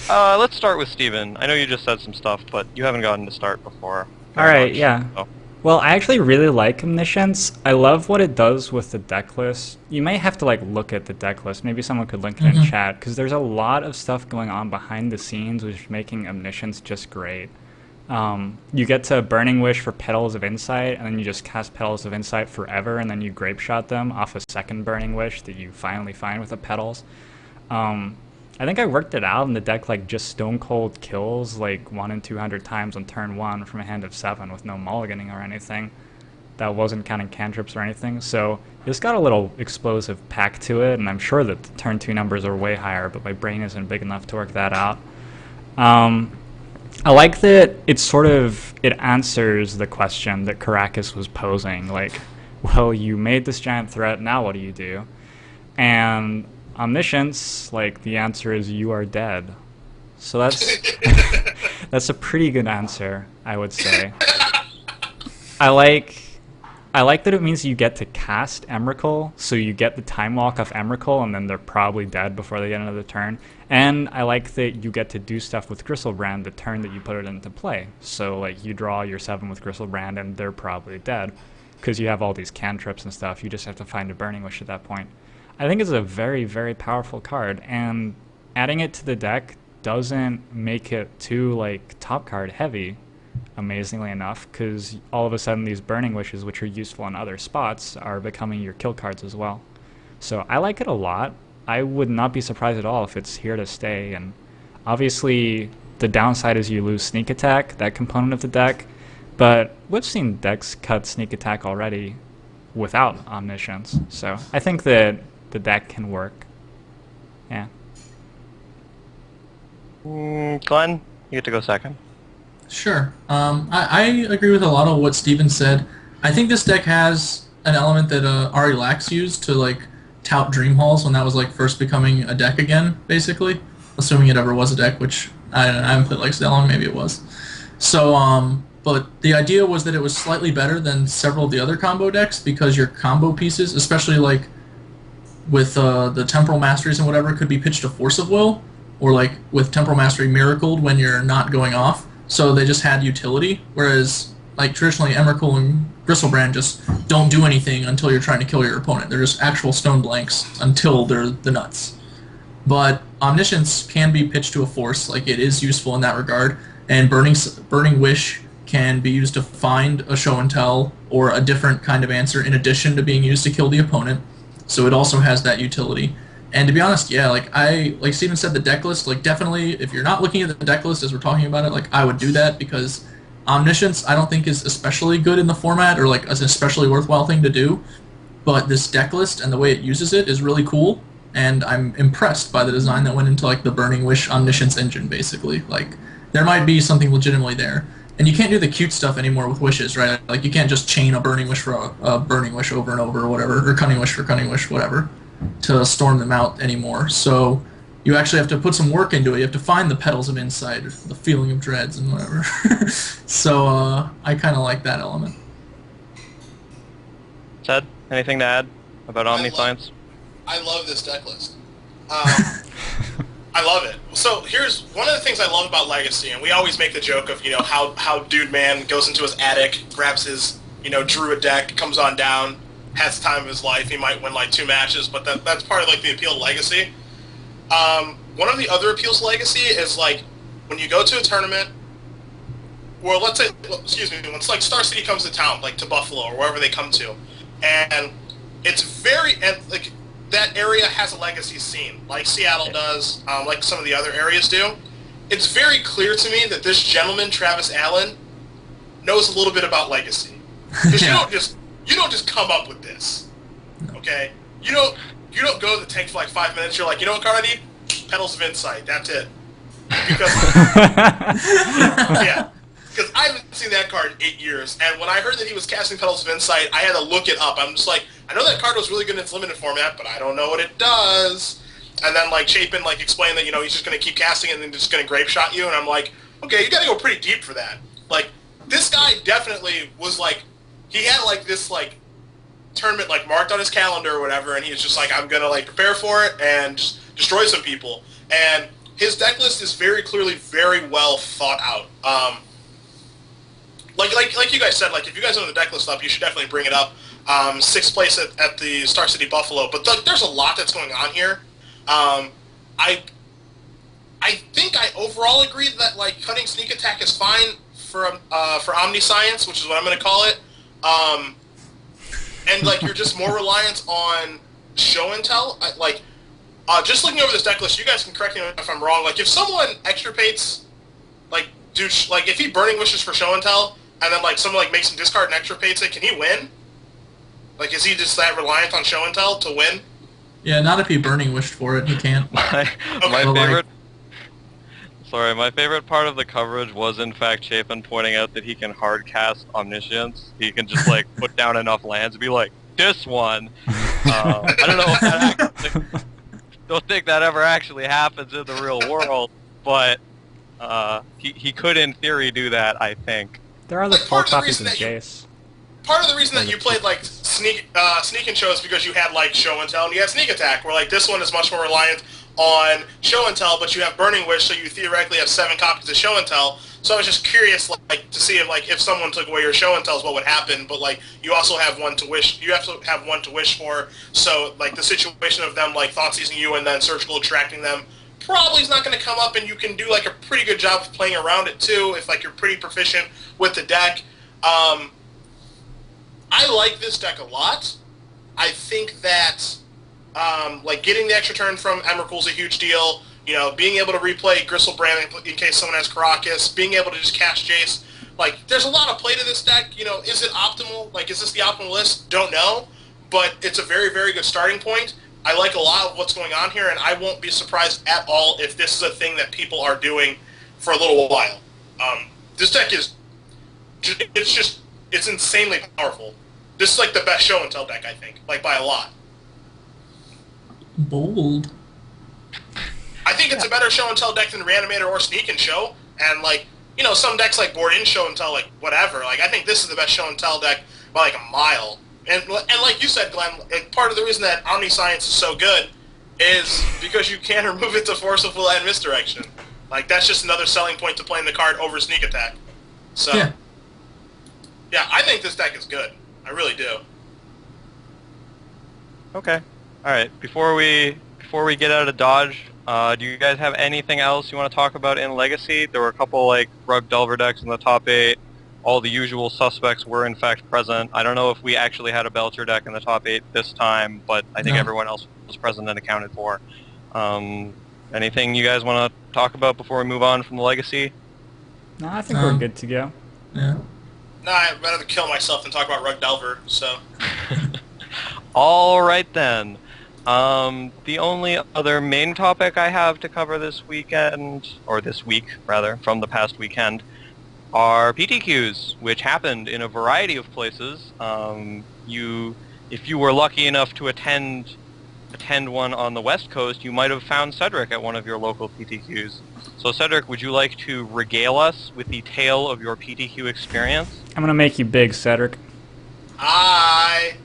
let's start with Steven. I know you just said some stuff, but you haven't gotten to start before. Alright, yeah. So. Well, I actually really like Omniscience. I love what it does with the deck list. You may have to like look at the deck list. Maybe someone could link it in chat, because there's a lot of stuff going on behind the scenes which is making Omniscience just great. You get to Burning Wish for Petals of Insight, and then you just cast Petals of Insight forever, and then you Grape Shot them off a second Burning Wish that you finally find with the Petals. I think I worked it out, and the deck like just stone cold kills like 1 in 200 times on turn 1 from a hand of 7 with no mulliganing or anything. That wasn't counting cantrips or anything, so it's got a little explosive pack to it, and I'm sure that the turn 2 numbers are way higher, but my brain isn't big enough to work that out. I like that it answers the question that Caracas was posing, like, well, you made this giant threat, now what do you do? And Omniscience, like, the answer is you are dead. So that's that's a pretty good answer, I would say. I like that it means you get to cast Emrakul, so you get the time walk off Emrakul, and then they're probably dead before they get another turn. And I like that you get to do stuff with Gristlebrand the turn that you put it into play. So like you draw your 7 with Gristlebrand, and they're probably dead, because you have all these cantrips and stuff. You just have to find a Burning Wish at that point. I think it's a very, very powerful card, and adding it to the deck doesn't make it too like top card heavy, amazingly enough, because all of a sudden these Burning Wishes, which are useful in other spots, are becoming your kill cards as well. So I like it a lot. I would not be surprised at all if it's here to stay, and obviously the downside is you lose Sneak Attack, that component of the deck, but we've seen decks cut Sneak Attack already without Omniscience, so I think that the deck can work. Yeah. Glenn, you get to go second. Sure. I agree with a lot of what Steven said. I think this deck has an element that Ari Lax used to like tout Dream Halls when that was like first becoming a deck again, basically. Assuming it ever was a deck, which I haven't played like that long, maybe it was. So, but the idea was that it was slightly better than several of the other combo decks because your combo pieces, especially like with the Temporal Masteries and whatever, could be pitched to Force of Will, or like with Temporal Mastery Miracled when you're not going off. So they just had utility, whereas like traditionally Emrakul and Gristlebrand just don't do anything until you're trying to kill your opponent. They're just actual stone blanks until they're the nuts. But Omniscience can be pitched to a force, like it is useful in that regard, and Burning Wish can be used to find a show and tell or a different kind of answer in addition to being used to kill the opponent. So it also has that utility. And to be honest, yeah, like Steven said, the deck list, like definitely, if you're not looking at the deck list as we're talking about it, like I would do that, because Omniscience I don't think is especially good in the format or like an especially worthwhile thing to do, but this deck list and the way it uses it is really cool, and I'm impressed by the design that went into like the Burning Wish Omniscience engine, basically. Like there might be something legitimately there. And you can't do the cute stuff anymore with wishes, right? Like you can't just chain a Burning Wish for a Burning Wish over and over or whatever, or Cunning Wish for Cunning Wish, whatever, to storm them out anymore. So you actually have to put some work into it. You have to find the Petals of Insight, or the Feeling of Dreads, and whatever. So I kind of like that element. Ted, anything to add about Omniscience? I love this deck list. I love it. So here's one of the things I love about Legacy, and we always make the joke of, you know, how Dude Man goes into his attic, grabs his, you know, Druid deck, comes on down, has the time of his life. He might win like 2 matches, but that's part of like the appeal of Legacy. One of the other appeals to Legacy is like when you go to a tournament, or let's say, when it's like Star City comes to town, like to Buffalo or wherever they come to, and it's very, and like that area has a Legacy scene, like Seattle does, like some of the other areas do. It's very clear to me that this gentleman, Travis Allen, knows a little bit about Legacy. Because Yeah. you don't just come up with this, okay? You don't go to the tank for like 5 minutes. You're like, you know what card I need? Petals of Insight. That's it. Because yeah, because I haven't seen that card in 8 years. And when I heard that he was casting Petals of Insight, I had to look it up. I'm just like, I know that card was really good in its limited format, but I don't know what it does. And then like Chapin like explained that, you know, he's just going to keep casting it and then just going to grape shot you. And I'm like, okay, you got to go pretty deep for that. Like this guy definitely was like, he had like this like tournament like marked on his calendar or whatever, and he was just like, I'm gonna like prepare for it and just destroy some people. And his deck list is very clearly very well thought out. Like you guys said, like if you guys know the deck list up, you should definitely bring it up. 6th place at the Star City Buffalo, but there's a lot that's going on here. I think I overall agree that like cutting sneak attack is fine for Omniscience, which is what I'm going to call it. And like you're just more reliant on show and tell. Just looking over this deck list, you guys can correct me if I'm wrong. Like if someone extirpates, like if he Burning Wishes for show and tell, and then like someone like makes him discard and extirpates it, can he win? Like is he just that reliant on show and tell to win? Yeah, not if he Burning Wished for it. He can't. My favorite. Sorry, my favorite part of the coverage was in fact Chapin pointing out that he can hard cast Omniscience. He can just like put down enough lands and be like, this one. I don't know if that actually, don't think that ever actually happens in the real world, but he could in theory do that, I think. There are the 4 copies of Jace. Part of the reason that you played like sneak and show is because you had like show and tell and you had sneak attack, where like this one is much more reliant on show and tell, but you have Burning Wish, so you theoretically have 7 copies of show and tell. So I was just curious, like, to see if someone took away your show and tells, what would happen. But like, you also have one to wish. You have to have one to wish for. So like, the situation of them like thought seizing you and then surgical attracting them probably is not going to come up, and you can do like a pretty good job of playing around it too if like you're pretty proficient with the deck. I like this deck a lot. I think that like getting the extra turn from Emrakul is a huge deal. You know, being able to replay Gristlebrand in case someone has Caracas, being able to just cast Jace. Like, there's a lot of play to this deck. You know, is it optimal? Like, is this the optimal list? Don't know. But it's a very, very good starting point. I like a lot of what's going on here, and I won't be surprised at all if this is a thing that people are doing for a little while. This deck is... It's insanely powerful. This is like the best show and tell deck, I think. Like, by a lot. Bold. I think it's a better show and tell deck than Reanimator or Sneak and Show. And like, some decks like board in show and tell, like whatever. Like I think this is the best show and tell deck by like a mile. And like you said, Glenn, part of the reason that Omniscience is so good is because you can remove it to forceful and misdirection. Like, that's just another selling point to playing the card over sneak attack. So, yeah, I think this deck is good. I really do. Okay. All right. Before we get out of Dodge, do you guys have anything else you want to talk about in Legacy? There were a couple like Rug Delver decks in the top 8. All the usual suspects were in fact present. I don't know if we actually had a Belcher deck in the top 8 this time, but I think everyone else was present and accounted for. Anything you guys want to talk about before we move on from the Legacy? No, I think we're good to go. Yeah. No, I'd rather kill myself than talk about Rug Delver, so... All right then. The only other main topic I have to cover this weekend, or this week rather, from the past weekend, are PTQs, which happened in a variety of places. If you were lucky enough to attend one on the West Coast, you might have found Cedric at one of your local PTQs. So Cedric, would you like to regale us with the tale of your PTQ experience? I'm gonna make you big, Cedric. I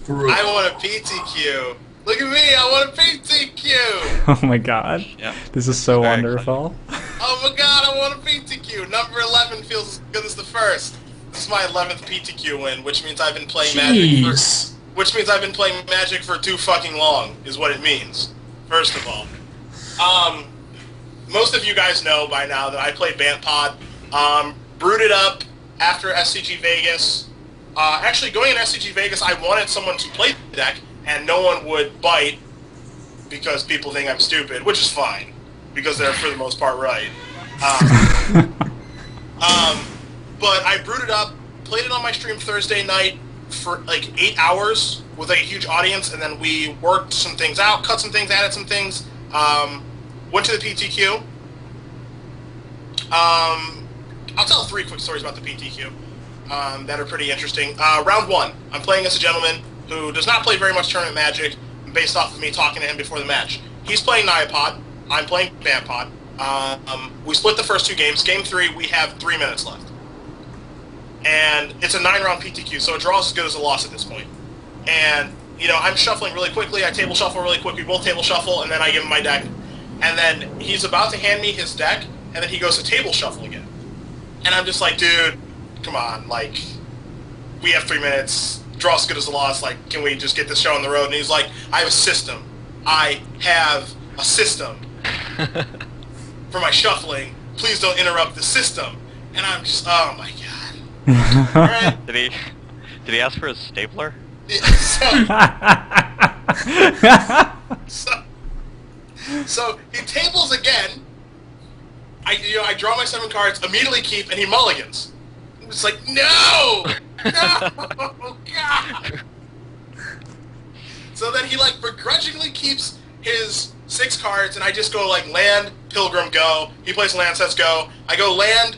want a PTQ. Look at me, I want a PTQ. Oh my god. Yeah. This is so Very wonderful. Oh my god, I want a PTQ. Number 11 feels as good as the first. This is my 11th PTQ win, which means I've been playing Magic. Which means I've been playing Magic for too fucking long, is what it means. First of all, most of you guys know by now that I played Bantpod. Brewed it up after SCG Vegas. Actually, going in SCG Vegas, I wanted someone to play the deck, and no one would bite because people think I'm stupid, which is fine, because they're for the most part right. But I brewed it up, played it on my stream Thursday night for like 8 hours with like a huge audience, and then we worked some things out, cut some things, added some things. Went to the PTQ. I'll tell 3 quick stories about the PTQ that are pretty interesting. Round 1, I'm playing as a gentleman who does not play very much tournament Magic, based off of me talking to him before the match. He's playing Niapod, I'm playing Bantpod. We split the first 2 games. Game 3, we have 3 minutes left. And it's a 9-round PTQ, so a draw is as good as a loss at this point. And, you know, I'm shuffling really quickly, I table shuffle really quick, we both table shuffle, and then I give him my deck. And then he's about to hand me his deck, and then he goes to table shuffle again. And I'm just like, dude, come on, like, we have 3 minutes, draw as good as a loss, like, can we just get this show on the road? And he's like, I have a system. I have a system for my shuffling. Please don't interrupt the system. And I'm just, oh my god. All right. Did he ask for a stapler? So he tables again. I draw my 7 cards, immediately keep, and he mulligans. I'm just like, no! No! God! So then he, like, begrudgingly keeps his 6 cards, and I just go, like, land, Pilgrim, go. He plays land, says go. I go land,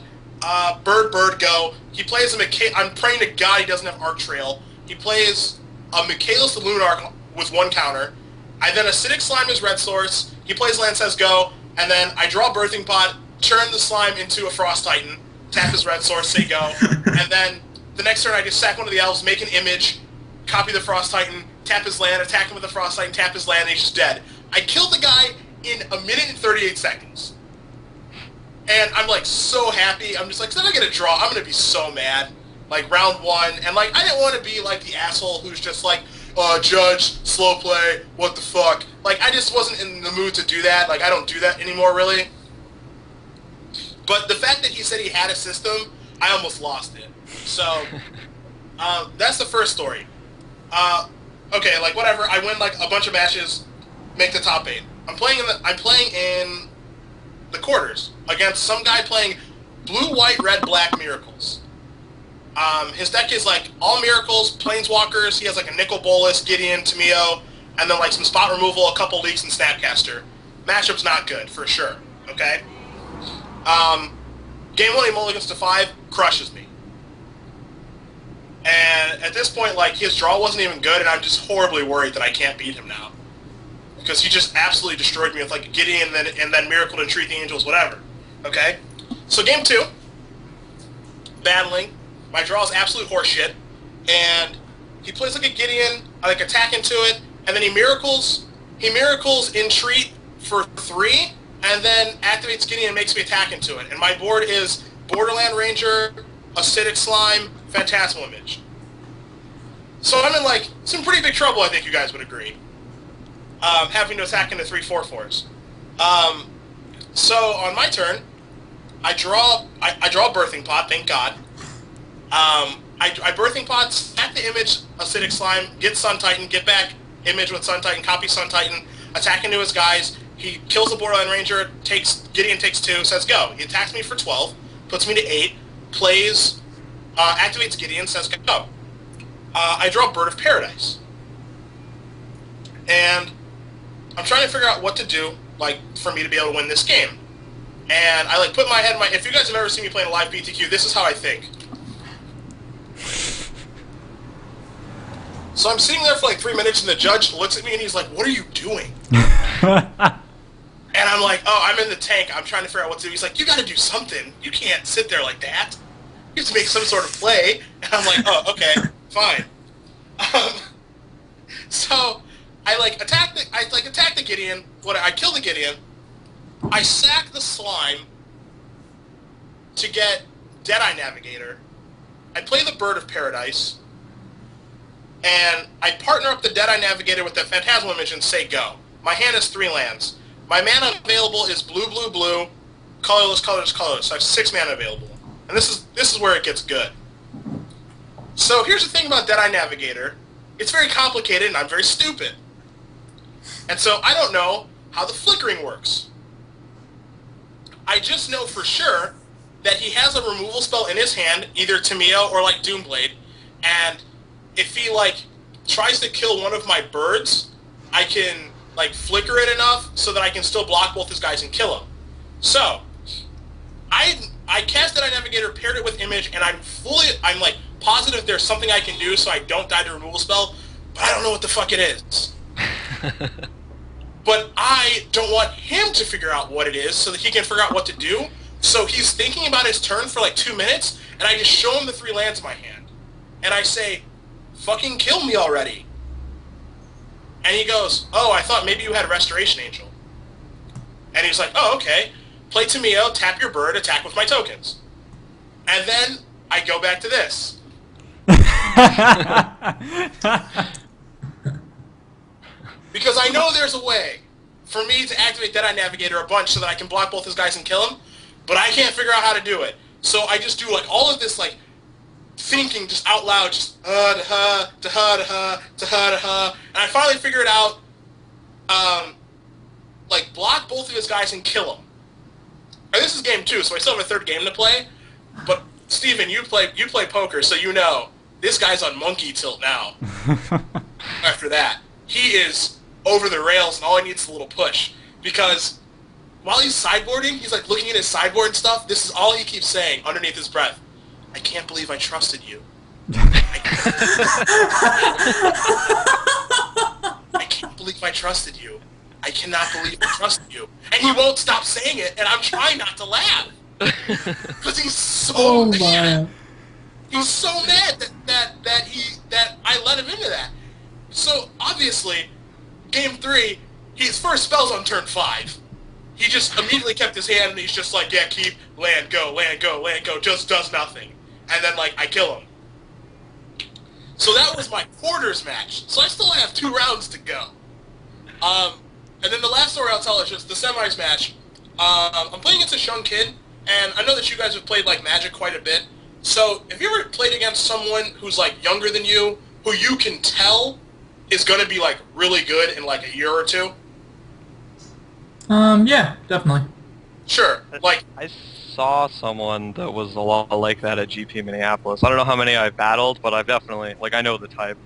bird, go. He plays a I'm praying to God he doesn't have Arc Trail. He plays a Michaelis the Lunarch with 1 counter. I then Acidic Slime his red source. He plays land, says go. And then I draw Birthing Pod, turn the slime into a Frost Titan, tap his red source, say go. And then the next turn I just sack one of the elves, make an image, copy the Frost Titan, tap his land, attack him with the Frost Titan, tap his land, and he's just dead. I killed the guy in 1 minute and 38 seconds. And I'm like so happy. I'm just like, if I get a draw, I'm gonna be so mad. Like round 1, and like I didn't want to be like the asshole who's just like, judge, slow play, what the fuck. Like I just wasn't in the mood to do that. Like I don't do that anymore really. But the fact that he said he had a system, I almost lost it. So that's the first story. Okay, like whatever. I win like a bunch of matches, make the top 8. I'm playing in the quarters against some guy playing blue, white, red, black miracles. His deck is like all miracles, planeswalkers. He has like a Nicol Bolas, Gideon, Tameo, and then like some spot removal, a couple leaks, and Snapcaster. Matchup's not good for sure. Okay. Game 1 he mulligans to 5, crushes me. And at this point, like his draw wasn't even good, and I'm just horribly worried that I can't beat him now. Because he just absolutely destroyed me with like Gideon and then Miracle, Entreat the Angels, whatever. Okay? So game 2, battling. My draw is absolute horseshit. And he plays like a Gideon, I like attack into it, and then he miracles entreat for 3, and then activates Gideon and makes me attack into it. And my board is Borderland Ranger, Acidic Slime, Phantasmal Image. So I'm in like some pretty big trouble, I think you guys would agree. Having to attack into 3 4/4s. So on my turn, I draw a Birthing Pot, thank God. I Birthing Pot, stack the image, Acidic Slime, get Sun Titan, get back image with Sun Titan, copy Sun Titan, attack into his guys. He kills the Borderland Ranger, Gideon takes 2, says go. He attacks me for 12, puts me to 8, plays, activates Gideon, says go. I draw Bird of Paradise. And I'm trying to figure out what to do, like, for me to be able to win this game. And I, like, put my head in my... If you guys have ever seen me play in a live BTQ, this is how I think. So I'm sitting there for, like, 3 minutes, and the judge looks at me, and he's like, what are you doing? And I'm like, oh, I'm in the tank. I'm trying to figure out what to do. He's like, you got to do something. You can't sit there like that. You have to make some sort of play. And I'm like, oh, okay, fine. So I attack the Gideon. I kill the Gideon. I sack the slime to get Deadeye Navigator. I play the Bird of Paradise, and I partner up the Deadeye Navigator with the Phantasmal Image and say go. My hand is 3 lands. My mana available is blue, blue, blue, colorless, colorless, colorless. So I have 6 mana available. And this is where it gets good. So here's the thing about Deadeye Navigator. It's very complicated, and I'm very stupid. And so I don't know how the flickering works. I just know for sure that he has a removal spell in his hand, either Tameo or like Doomblade, and if he like tries to kill one of my birds, I can like flicker it enough so that I can still block both his guys and kill him. So I cast Deadeye Navigator, paired it with Image, and I'm like positive there's something I can do so I don't die to removal spell, but I don't know what the fuck it is. But I don't want him to figure out what it is so that he can figure out what to do. So he's thinking about his turn for like 2 minutes, and I just show him the 3 lands in my hand. And I say, fucking kill me already. And he goes, oh, I thought maybe you had a Restoration Angel. And he's like, oh, okay. Play Tameo, tap your bird, attack with my tokens. And then I go back to this. Because I know there's a way for me to activate Deadeye Navigator a bunch so that I can block both his guys and kill him, but I can't figure out how to do it. So I just do like all of this like thinking just out loud, just da-ha, da-ha, da-ha, da-ha, da-ha, and I finally figure it out. Like block both of his guys and kill him. And this is game 2, so I still have a 3rd game to play. But Steven, you play poker, so you know this guy's on monkey tilt now. After that, he is over the rails, and all he needs is a little push. Because while he's sideboarding, he's like looking at his sideboard and stuff. This is all he keeps saying underneath his breath. I can't believe I trusted you. I can't believe I trusted you. I cannot believe I trusted you. And he won't stop saying it, and I'm trying not to laugh. Because he's so mad. He was so mad that I let him into that. So, obviously, game 3, his first spell's on turn 5. He just immediately kept his hand, and he's just like, yeah, keep, land, go, land, go, land, go, just does nothing. And then, like, I kill him. So that was my quarters match. So I still have 2 rounds to go. And then the last story I'll tell is just the semis match. I'm playing against a Shun Kid, and I know that you guys have played, like, Magic quite a bit. So, have you ever played against someone who's, like, younger than you, who you can tell is going to be, like, really good in, like, a year or 2? Yeah, definitely. Sure. Like, I saw someone that was a lot like that at GP Minneapolis. I don't know how many I've battled, but I've definitely, like, I know the type.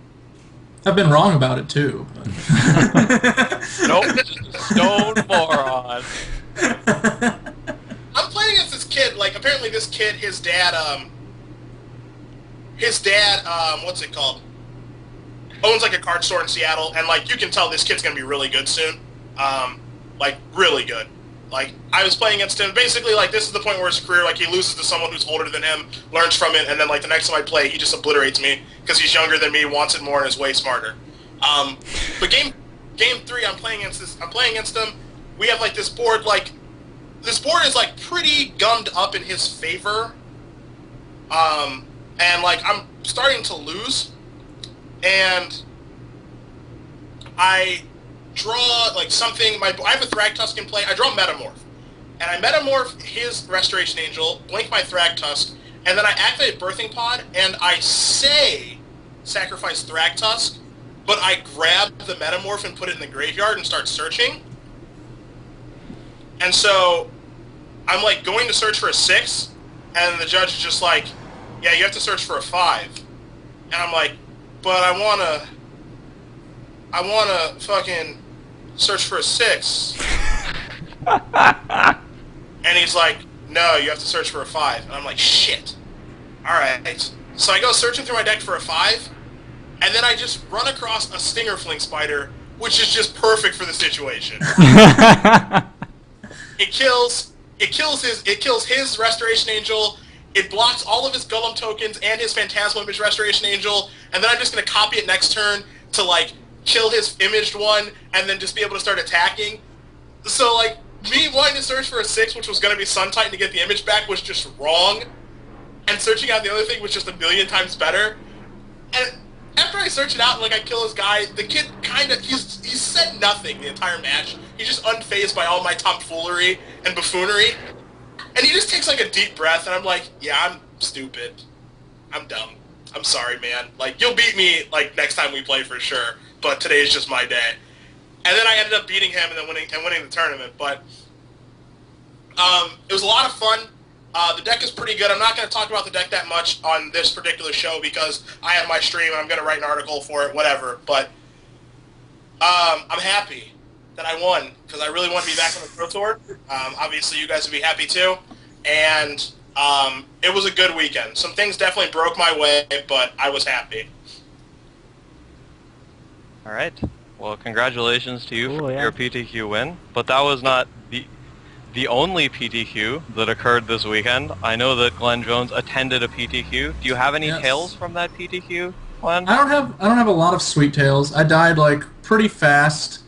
I've been wrong about it, too. Nope, just a stone moron. I'm playing against this kid, like, apparently this kid, his dad, what's it called? Owns, like, a card store in Seattle, and, like, you can tell this kid's gonna be really good soon. Like, really good. Like, I was playing against him, basically, like, this is the point where his career, like, he loses to someone who's older than him, learns from it, and then, like, the next time I play, he just obliterates me, because he's younger than me, wants it more, and is way smarter. But game 3, I'm playing against him, we have, like, this board is, like, pretty gummed up in his favor, and, like, I'm starting to lose, and I draw, like, something, I have a Thragtusk in play, I draw Metamorph. And I Metamorph his Restoration Angel, blink my Thragtusk, and then I activate Birthing Pod, and I say sacrifice Thragtusk, but I grab the Metamorph and put it in the graveyard and start searching. And so, I'm, like, going to search for a 6, and the judge is just like, yeah, you have to search for a 5. And I'm like, but I wanna fucking search for a 6. And he's like, no, you have to search for a 5. And I'm like, shit. Alright. So I go searching through my deck for a 5, and then I just run across a Stinger Fling Spider, which is just perfect for the situation. It kills his Restoration Angel, it blocks all of his Golem tokens and his Phantasmal Image Restoration Angel, and then I'm just gonna copy it next turn to, like, kill his imaged one, and then just be able to start attacking. So, like, me wanting to search for a 6, which was going to be Sun Titan to get the image back, was just wrong. And searching out the other thing was just a million times better. And after I search it out and, like, I kill his guy, the kid kind of, he said nothing the entire match. He's just unfazed by all my tomfoolery and buffoonery. And he just takes, like, a deep breath, and I'm like, yeah, I'm stupid. I'm dumb. I'm sorry, man. Like, you'll beat me, like, next time we play for sure. But today is just my day. And then I ended up beating him and then winning the tournament. But it was a lot of fun. The deck is pretty good. I'm not going to talk about the deck that much on this particular show because I have my stream and I'm going to write an article for it, whatever. But I'm happy that I won because I really want to be back on the Pro Tour. Obviously, you guys would be happy too. And it was a good weekend. Some things definitely broke my way, but I was happy. All right. Well, congratulations to you for your PTQ win. But that was not the only PTQ that occurred this weekend. I know that Glenn Jones attended a PTQ. Do you have any tales from that PTQ, Glenn? I don't have a lot of sweet tales. I died, like, pretty fast.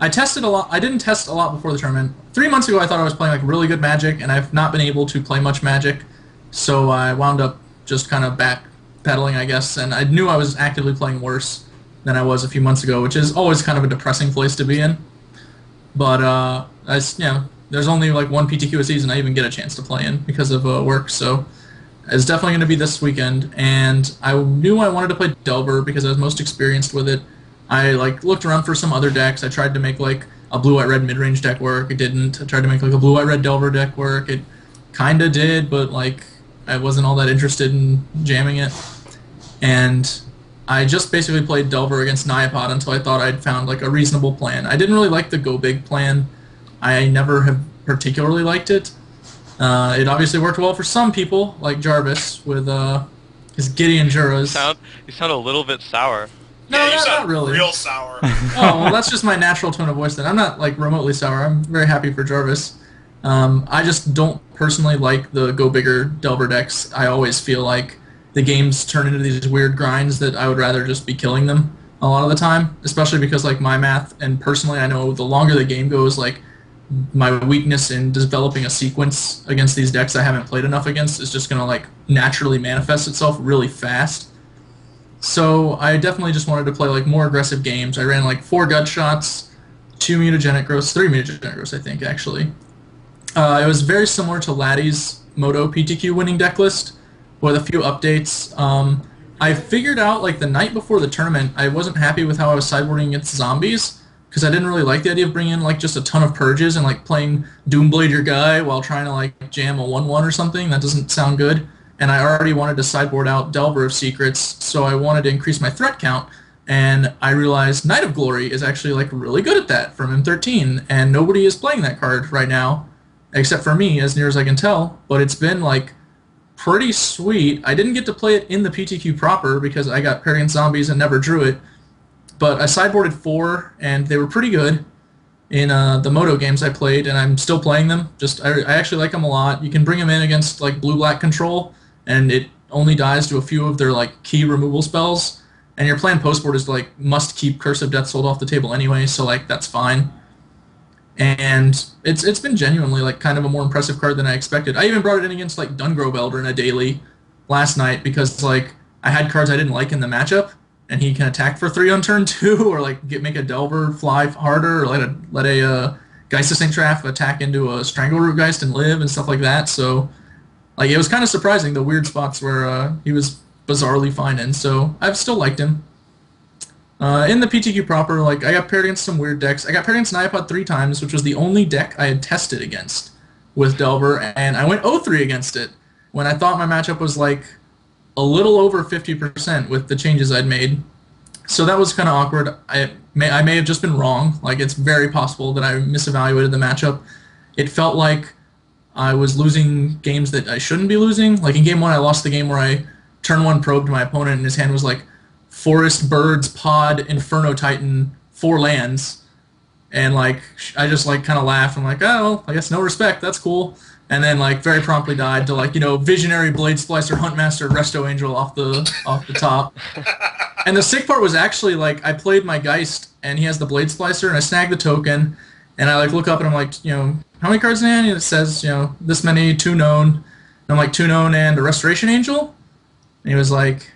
I tested a lot. I didn't test a lot before the tournament. 3 months ago, I thought I was playing, like, really good Magic, and I've not been able to play much Magic. So I wound up just kind of backpedaling, I guess, and I knew I was actively playing worse than I was a few months ago, which is always kind of a depressing place to be in. But there's only like one PTQ a season I even get a chance to play in because of work, so it's definitely going to be this weekend. And I knew I wanted to play Delver because I was most experienced with it. I looked around for some other decks. I tried to make like a blue-white-red mid-range deck work. It didn't. I tried to make like a blue-white-red Delver deck work. It kind of did, but like I wasn't all that interested in jamming it. And I just basically played Delver against Nyapod until I thought I'd found like a reasonable plan. I didn't really like the Go Big plan. I never have particularly liked it. It obviously worked well for some people, like Jarvis, with his Gideon Juras. You sound a little bit sour. No, yeah, not really. Real sour. Oh, well, that's just my natural tone of voice then. I'm not like remotely sour. I'm very happy for Jarvis. I just don't personally like the Go Bigger Delver decks. I always feel like the games turn into these weird grinds that I would rather just be killing them a lot of the time, especially because like my math, and personally I know the longer the game goes, like my weakness in developing a sequence against these decks I haven't played enough against is just going to like naturally manifest itself really fast. So I definitely just wanted to play like more aggressive games. I ran like 4 gut shots, 2 mutagenic growths, 3 mutagenic growths I think actually. It was very similar to Laddie's Moto PTQ winning deck list, with a few updates. I figured out, like, the night before the tournament, I wasn't happy with how I was sideboarding against zombies, because I didn't really like the idea of bringing in, like, just a ton of purges and, like, playing Doomblade your guy while trying to, like, jam a 1-1 or something. That doesn't sound good. And I already wanted to sideboard out Delver of Secrets, so I wanted to increase my threat count, and I realized Knight of Glory is actually, like, really good at that from M13, and nobody is playing that card right now, except for me, as near as I can tell, but it's been, like, pretty sweet. I didn't get to play it in the PTQ proper because I got paired against zombies and never drew it, but I sideboarded 4, and they were pretty good. in the Moto games I played, and I'm still playing them. I actually like them a lot. You can bring them in against like blue-black control, and it only dies to a few of their like key removal spells. And your plan postboard is to, like, must keep Curse of Death sold off the table anyway, so like that's fine. And it's been genuinely like kind of a more impressive card than I expected. I even brought it in against like Dungrove Elder in a daily last night because like I had cards I didn't like in the matchup, and he can attack for 3 on turn 2, or like make a Delver fly harder, or let a Geist of Sanctraff attack into a Strangleroot Geist and live and stuff like that. So like it was kind of surprising the weird spots where he was bizarrely fine in. So I've still liked him. In the PTQ proper, like I got paired against some weird decks. I got paired against Nyapod 3 times, which was the only deck I had tested against with Delver, and I went 0-3 against it when I thought my matchup was like a little over 50% with the changes I'd made. So that was kind of awkward. I may have just been wrong. Like it's very possible that I misevaluated the matchup. It felt like I was losing games that I shouldn't be losing. Like in game 1, I lost the game where I turn 1 probed my opponent, and his hand was like Forest, Birds, Pod, Inferno Titan, 4 lands, and like I just like kind of laughed. I'm like, oh, well, I guess no respect. That's cool. And then like very promptly died to like Visionary, Blade Splicer, Huntmaster, Resto Angel off the top. And the sick part was actually like I played my Geist, and he has the Blade Splicer, and I snagged the token, and I like look up and I'm like, how many cards in hand? And it says this many, 2 known. And I'm like 2 known and a Restoration Angel. And he was like,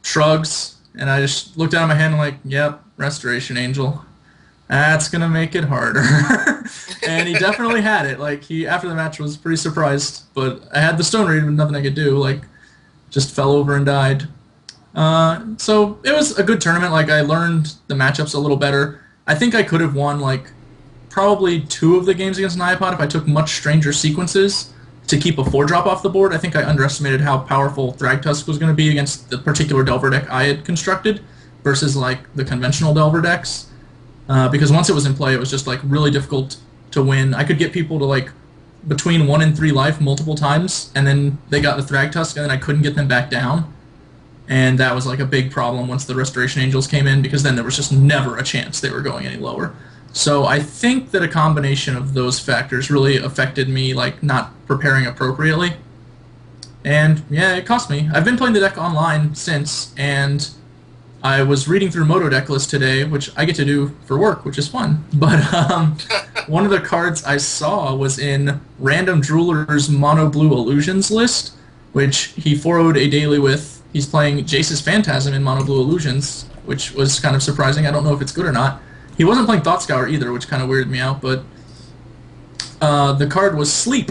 shrugs, and I just looked down at my hand and like, yep, Restoration Angel. That's gonna make it harder. And he definitely had it. Like after the match was pretty surprised, but I had the Stone Read, but nothing I could do. Like, just fell over and died. So it was a good tournament. Like I learned the matchups a little better. I think I could have won like probably 2 of the games against Nyapod if I took much stranger sequences to keep a 4-drop off the board. I think I underestimated how powerful Thragtusk was going to be against the particular Delver deck I had constructed versus like the conventional Delver decks. Because once it was in play, it was just like really difficult to win. I could get people to like between 1 and 3 life multiple times, and then they got the Thragtusk, and then I couldn't get them back down. And that was like a big problem once the Restoration Angels came in, because then there was just never a chance they were going any lower. So I think that a combination of those factors really affected me, like not preparing appropriately. And yeah, it cost me. I've been playing the deck online since, and I was reading through Moto deck list today, which I get to do for work, which is fun. But one of the cards I saw was in Random Jeweler's Mono Blue Illusions list, which he 4-0'd a daily with. He's playing Jace's Phantasm in Mono Blue Illusions, which was kind of surprising. I don't know if it's good or not. He wasn't playing Thought Scour either, which kind of weirded me out, but the card was Sleep,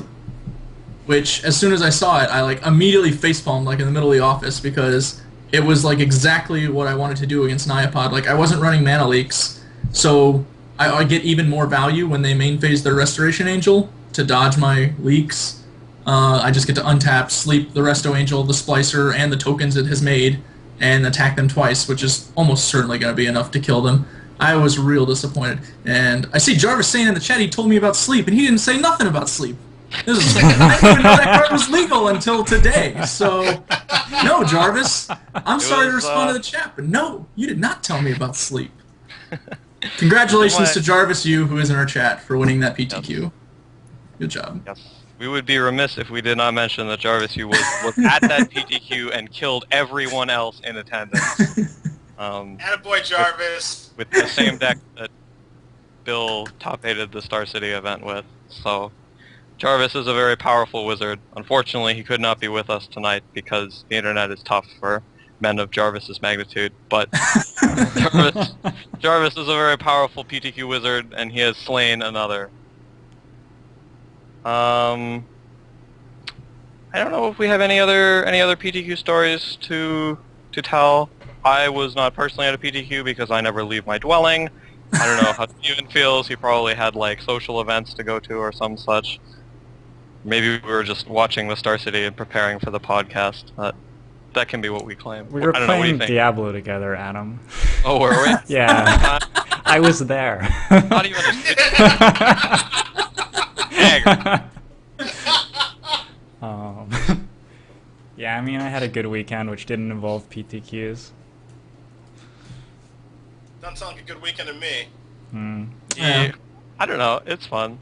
which as soon as I saw it, I like immediately facepalmed like in the middle of the office, because it was like exactly what I wanted to do against Nyapod. Like I wasn't running mana leaks, so I get even more value when they main phase their Restoration Angel to dodge my leaks. I just get to untap, Sleep the Resto Angel, the Splicer, and the tokens it has made, and attack them twice, which is almost certainly going to be enough to kill them. I was real disappointed. And I see Jarvis saying in the chat he told me about Sleep, and he didn't say nothing about Sleep. I didn't even know that card was legal until today. So, no, Jarvis. I'm sorry to respond to the chat, but no, you did not tell me about Sleep. Congratulations to Jarvis Yu, who is in our chat, for winning that PTQ. Yep. Good job. Yes. We would be remiss if we did not mention that Jarvis Yu was at that PTQ and killed everyone else in attendance. Attaboy, Jarvis. With the same deck that Bill top-aided the Star City event with. So, Jarvis is a very powerful wizard. Unfortunately, he could not be with us tonight because the internet is tough for men of Jarvis's magnitude. But Jarvis is a very powerful PTQ wizard, and he has slain another. I don't know if we have any other PTQ stories to tell. I was not personally at a PTQ because I never leave my dwelling. I don't know how Steven feels. He probably had like social events to go to or some such. Maybe we were just watching the Star City and preparing for the podcast. That can be what we claim. We were I don't know, what do you playing think? Diablo together, Adam. Oh, were we? Yeah. I was there. Not even Yeah, I mean, I had a good weekend, which didn't involve PTQs. Doesn't sound like a good weekend to me. Yeah. I don't know. It's fun.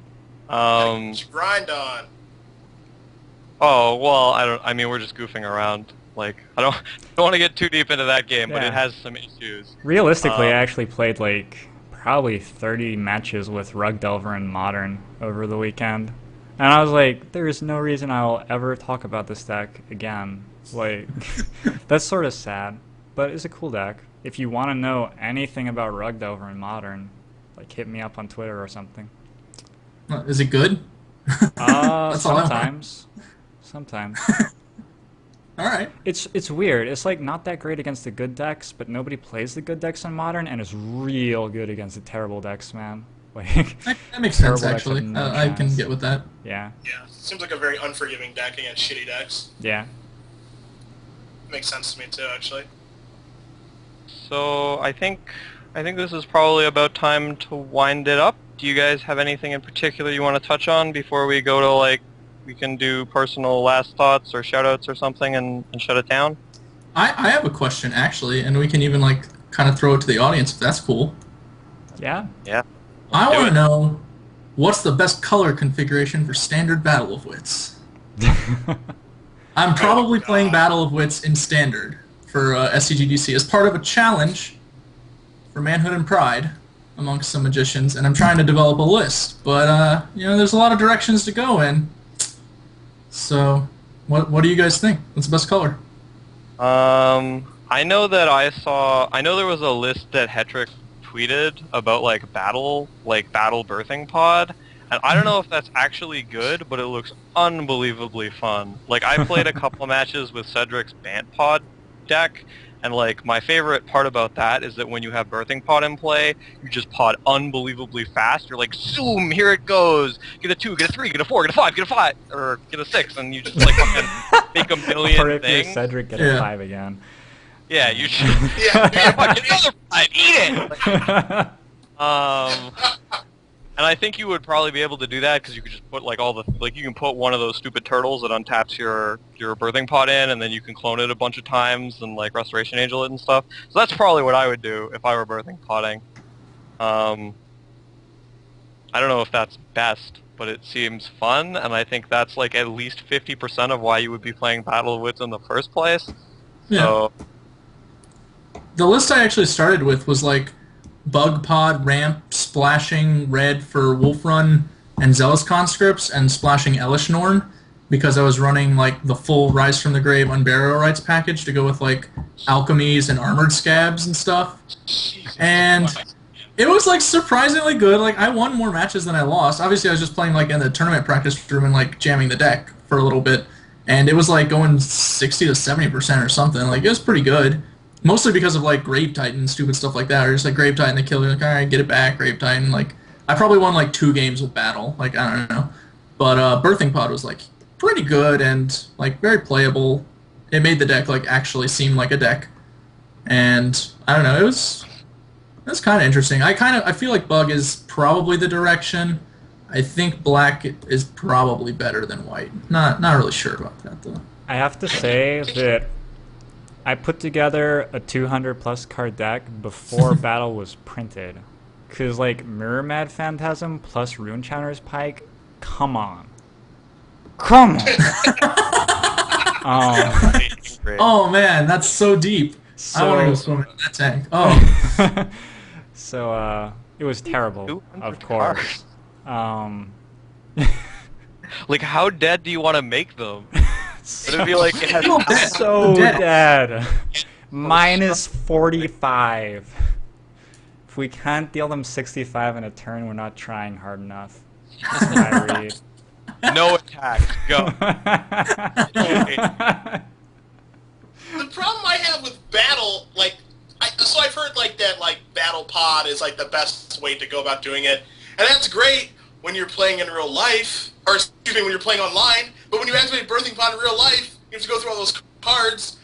Grind on. Oh well, I mean, we're just goofing around. Like, I don't want to get too deep into that game, but Yeah. it has some issues. Realistically, I actually played like probably 30 matches with Rug Delver and Modern over the weekend, and I was like, there is no reason I'll ever talk about this deck again. Like, that's sort of sad, but it's a cool deck. If you want to know anything about Rug Delver and Modern, like hit me up on Twitter or something. Is it good? That's all I want. Sometimes. All right. It's weird. It's like not that great against the good decks, but nobody plays the good decks on Modern, and it's real good against the terrible decks, man. Like That makes sense, terrible decks actually. have no I can chance. get with that. Yeah. Yeah, seems like a very unforgiving deck against shitty decks. Yeah. Makes sense to me too, actually. So I think this is probably about time to wind it up. Do you guys have anything in particular you want to touch on before we go to, like, we can do personal last thoughts or shoutouts or something and shut it down? I have a question, actually, and we can even, like, kind of throw it to the audience if that's cool. Yeah. Yeah. I do want it. to know, what's the best color configuration for Standard Battle of Wits? I'm probably playing Battle of Wits in Standard for SCGDC as part of a challenge for Manhood and Pride amongst some magicians, and I'm trying to develop a list. But, you know, there's a lot of directions to go in. So, what do you guys think? What's the best color? I know that I know there was a list that Hetrick tweeted about, like, battle birthing pod, and I don't know if that's actually good, but it looks unbelievably fun. Like, I played a couple of matches with Cedric's Bant Pod deck, and, like, my favorite part about that is that when you have birthing pod in play, you just pod unbelievably fast. You're like, zoom, here it goes. Get a 2, get a 3, get a 4, get a 5, get a 5, or get a 6, and you just, like, fucking make a million Or if you're things. Cedric, get Yeah. a 5 again. Yeah, you should. Yeah, Get the other 5, eat it! And I think you would probably be able to do that because you could just put, like, you can put one of those stupid turtles that untaps your birthing pod in, and then you can clone it a bunch of times and, like, Restoration Angel it and stuff. So that's probably what I would do if I were birthing podding. I don't know if that's best, but it seems fun, and I think that's, like, at least 50% of why you would be playing Battle of Wits in the first place. Yeah. So, The list I actually started with was, like, Bug Pod, Ramp, Splashing Red for Wolf Run and Zealous Conscripts, and Splashing Elishnorn, because I was running, like, the full Rise from the Grave Unburial Rites package to go with, like, Alchemies and Armored Scabs and stuff. And it was, like, surprisingly good. Like, I won more matches than I lost. Obviously, I was just playing, like, in the tournament practice room and, like, jamming the deck for a little bit. And it was, like, going 60 to 70% or something. Like, it was pretty good. Mostly because of, like, Grave Titan, stupid stuff like that. Or just, like, Grave Titan, they kill you, like, alright, get it back, Grave Titan. Like, I probably won, like, 2 games with Battle. Like, I don't know. But Birthing Pod was, like, pretty good and, like, very playable. It made the deck, like, actually seem like a deck. And, I don't know, it was kind of interesting. I feel like Bug is probably the direction. I think Black is probably better than White. Not really sure about that, though. I have to say that I put together a 200 plus card deck before Battle was printed. Cause like Mirror Mad Phantasm plus Rune Chowner's Pike, come on. Come on! Oh man, that's so deep. I want to go swim in that tank. Oh. So it was terrible, 200 of course. like, how dead do you want to make them? Would it be like it has So dead. Minus 45. If we can't deal them 65 in a turn, we're not trying hard enough. That's what I read. no attack? Go. The problem I have with Battle, like, so I've heard, like, that, like, Battle Pod is, like, the best way to go about doing it. And that's great when you're playing in real life, or, excuse me, when you're playing online, but when you activate Birthing Pod in real life, you have to go through all those cards.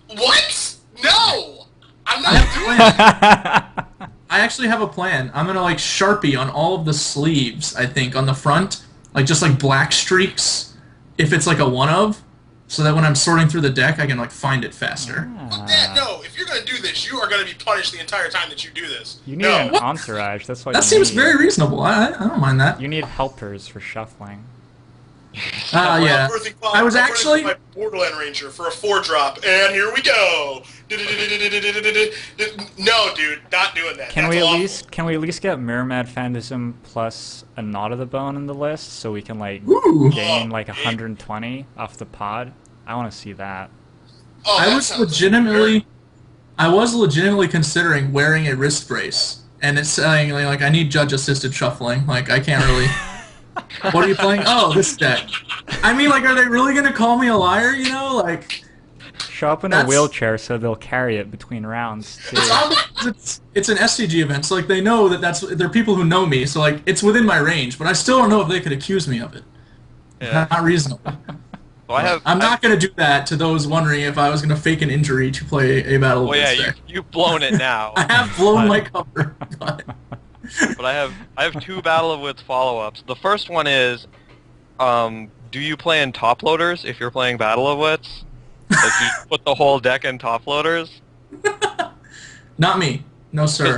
What? No! I'm not doing that. I actually have a plan. I'm gonna, like, Sharpie on all of the sleeves, I think, on the front. Like, just, like, black streaks, if it's, like, a one-of. so that when I'm sorting through the deck, I can like find it faster. Fuck that, no. If you're going to do this, you are going to be punished the entire time that you do this. You need no. an entourage. That's what That you seems need. very reasonable. I don't mind that. You need helpers for shuffling. Yeah. I was actually my Borderland Ranger for a 4-drop, and here we go. No, dude, not doing that. Can That's we at awful. least get Mirror Phantasm plus a Knot of the Bone in the list so we can like Ooh. gain like 120 off the pod? I want to see that. Oh, that I was sounds legitimately considering wearing a wrist brace, and it's saying like I need judge assisted shuffling. Like I can't really. What are you playing? Oh, this deck. I mean, like, are they really gonna call me a liar? You know, like. Show up in a wheelchair so they'll carry it between rounds too. It's an SCG event, so like they know that they're people who know me, so like it's within my range. But I still don't know if they could accuse me of it. Yeah. Not reasonable. Well, I'm not going to do that to those wondering if I was going to fake an injury to play a Battle of Well, yeah, Wits deck. you've blown it now. I have blown my cover. But But I have 2 Battle of Wits follow-ups. The first one is, do you play in top loaders if you're playing Battle of Wits? Like you put the whole deck in top loaders? not me. No, sir. Because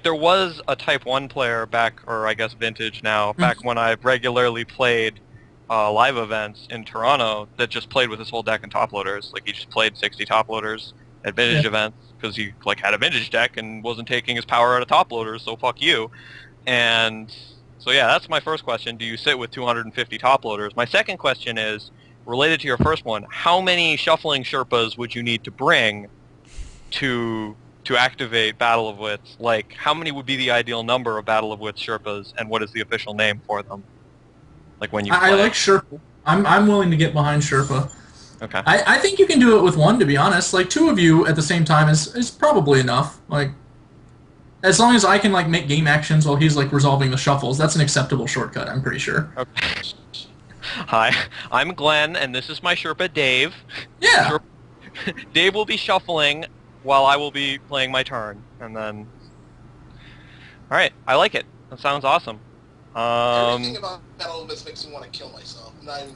there was a Type 1 player back, or I guess vintage now, back when I regularly played live events in Toronto that just played with his whole deck in top loaders. Like he just played 60 top loaders at vintage events because he like had a vintage deck and wasn't taking his power out of top loaders, so fuck you. And so yeah, that's my first question. Do you sit with 250 top loaders? My second question is related to your first one. How many shuffling Sherpas would you need to bring to activate Battle of Wits? Like, how many would be the ideal number of Battle of Wits Sherpas, and what is the official name for them? Like when you play. I like Sherpa. I'm willing to get behind Sherpa. Okay. I think you can do it with one, to be honest. Like 2 of you at the same time is probably enough. Like, as long as I can like make game actions while he's like resolving the shuffles, that's an acceptable shortcut. I'm pretty sure. Okay. Hi, I'm Glenn, and this is my Sherpa, Dave. Yeah. Dave will be shuffling while I will be playing my turn, and then. All right, I like it. That sounds awesome. Everything about Battle of Wits makes me want to kill myself. I'm not even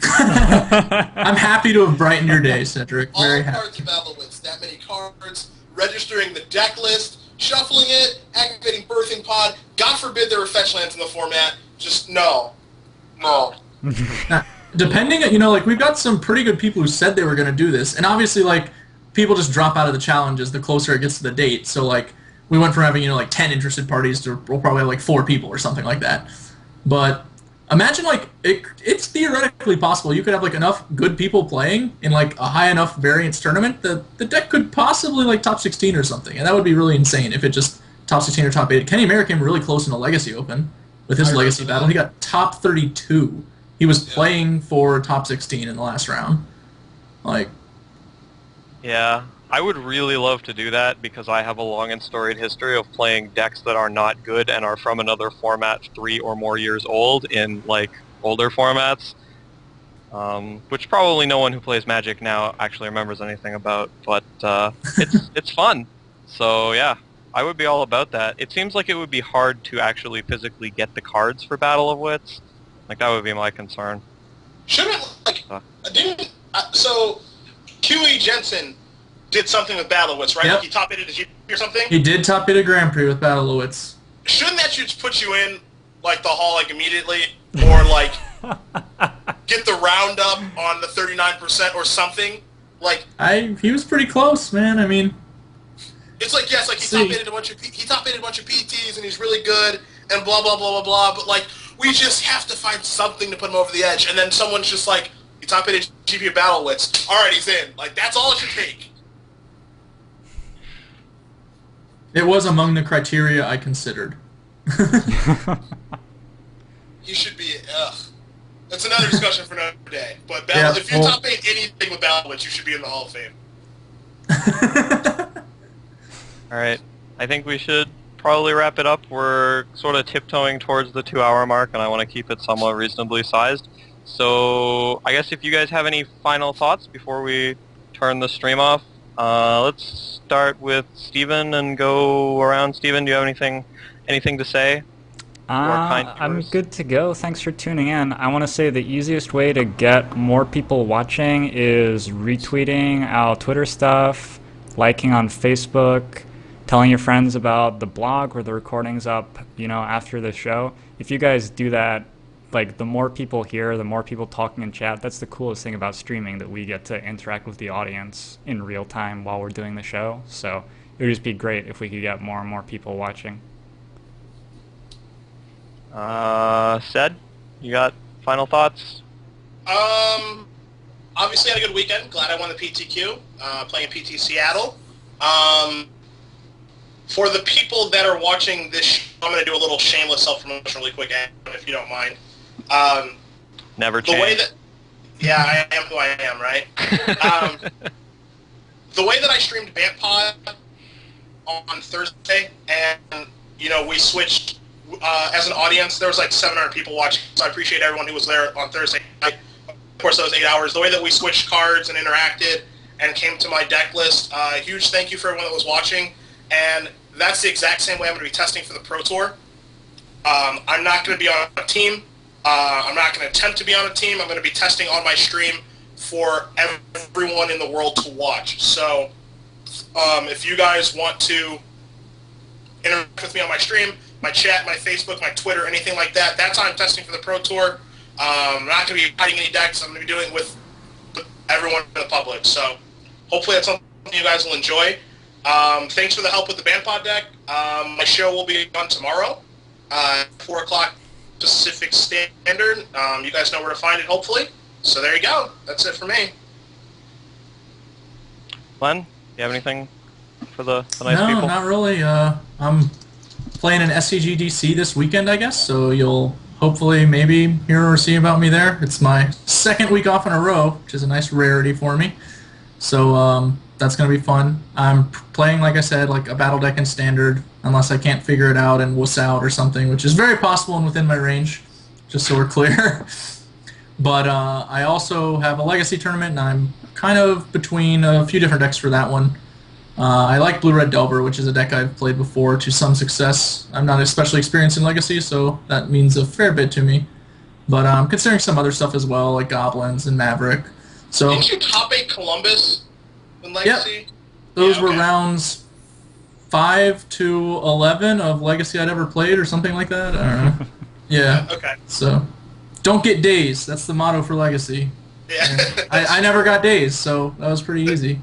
I'm happy to have brightened your day, Cedric. all Very the happy. cards of Battle of Wits, that many cards, registering the deck list, shuffling it, activating Birthing Pod. God forbid there were fetch lands in the format. Just no. Now, depending, like we've got some pretty good people who said they were going to do this, and obviously, like people just drop out of the challenges the closer it gets to the date. So, like we went from having like 10 interested parties to we'll probably have like 4 people or something like that. But imagine like it's theoretically possible you could have like enough good people playing in like a high enough variance tournament that the deck could possibly like top 16 or something, and that would be really insane if it just top 16 or top 8. Kenny Mayer came really close in a Legacy Open with his Legacy battle. He got top 32. He was playing for top 16 in the last round. Like, Yeah, I would really love to do that because I have a long and storied history of playing decks that are not good and are from another format 3 or more years old in like older formats, which probably no one who plays Magic now actually remembers anything about. But it's fun. So yeah, I would be all about that. It seems like it would be hard to actually physically get the cards for Battle of Wits. Like that would be my concern. Shouldn't so Huey Jensen did something with Battle of Wits, right? Yep. Like he top eighted a GP or something. he did top 8 a Grand Prix with Battle of Wits. Shouldn't that just put you in like the hall like immediately, or like get the roundup on the 39% or something? Like He was pretty close, man. I mean, it's like yes, like he top eighted a bunch of PTs and he's really good and blah blah blah blah blah. But like we just have to find something to put him over the edge, and then someone's just like, he top eighted GP of Battle Wits. All right, he's in. Like that's all it should take. it was among the criteria I considered. He should be. Ugh. That's another discussion for another day. But if you top 8 anything with Battle Wits, you should be in the Hall of Fame. Alright, I think we should probably wrap it up. We're sort of tiptoeing towards the 2-hour mark, and I want to keep it somewhat reasonably sized. So, I guess if you guys have any final thoughts before we turn the stream off, let's start with Steven and go around. Steven, do you have anything to say? I'm good to go. Thanks for tuning in. I want to say the easiest way to get more people watching is retweeting our Twitter stuff, liking on Facebook, telling your friends about the blog where the recording's up, after the show. If you guys do that, like, the more people hear, the more people talking in chat. That's the coolest thing about streaming, that we get to interact with the audience in real time while we're doing the show. So it would just be great if we could get more and more people watching. Said, you got final thoughts? Obviously had a good weekend. Glad I won the PTQ, playing PT Seattle. For the people that are watching this show, I'm going to do a little shameless self-promotion really quick, if you don't mind. Never change. The way that, yeah, I am who I am, right? The way that I streamed BantPod on Thursday, and, we switched, as an audience, there was like 700 people watching, so I appreciate everyone who was there on Thursday night. Of course, that was 8 hours. The way that we switched cards and interacted and came to my deck list, huge thank you for everyone that was watching, and that's the exact same way I'm going to be testing for the Pro Tour. I'm not going to be on a team. I'm not going to attempt to be on a team. I'm going to be testing on my stream for everyone in the world to watch. So if you guys want to interact with me on my stream, my chat, my Facebook, my Twitter, anything like that, that's how I'm testing for the Pro Tour. I'm not going to be hiding any decks. I'm going to be doing it with everyone in the public. So hopefully that's something you guys will enjoy. Thanks for the help with the BantPod deck. My show will be on tomorrow, 4 o'clock Pacific Standard. You guys know where to find it, hopefully. So there you go. That's it for me. Glenn, do you have anything for the nice people? No, not really. I'm playing an SCG DC this weekend, I guess, so you'll hopefully maybe hear or see about me there. It's my second week off in a row, which is a nice rarity for me. So that's going to be fun. I'm playing, like I said, like a battle deck in Standard, unless I can't figure it out and wuss out or something, which is very possible and within my range, just so we're clear. But I also have a Legacy tournament, and I'm kind of between a few different decks for that one. I like Blue-Red Delver, which is a deck I've played before to some success. I'm not especially experienced in Legacy, so that means a fair bit to me. But I'm considering some other stuff as well, like Goblins and Maverick. So, didn't you top 8 Columbus in Legacy? Yep. Those were rounds 5 to 11 of Legacy I'd ever played, or something like that. I don't know. Yeah. Okay. So, don't get days. That's the motto for Legacy. Yeah. I never got days, so that was pretty easy.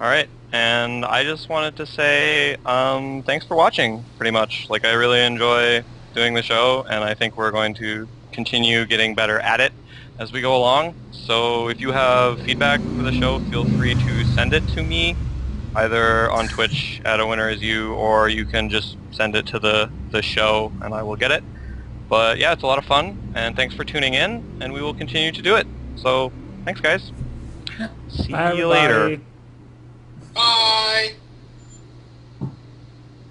All right, and I just wanted to say thanks for watching, pretty much. Like, I really enjoy doing the show, and I think we're going to continue getting better at it as we go along. So if you have feedback for the show, feel free to send it to me, either on Twitch at @AwinnerIsYou, or you can just send it to the show, and I will get it. But yeah, it's a lot of fun, and thanks for tuning in, and we will continue to do it. So thanks, guys. See Bye, you later. everybody. Bye.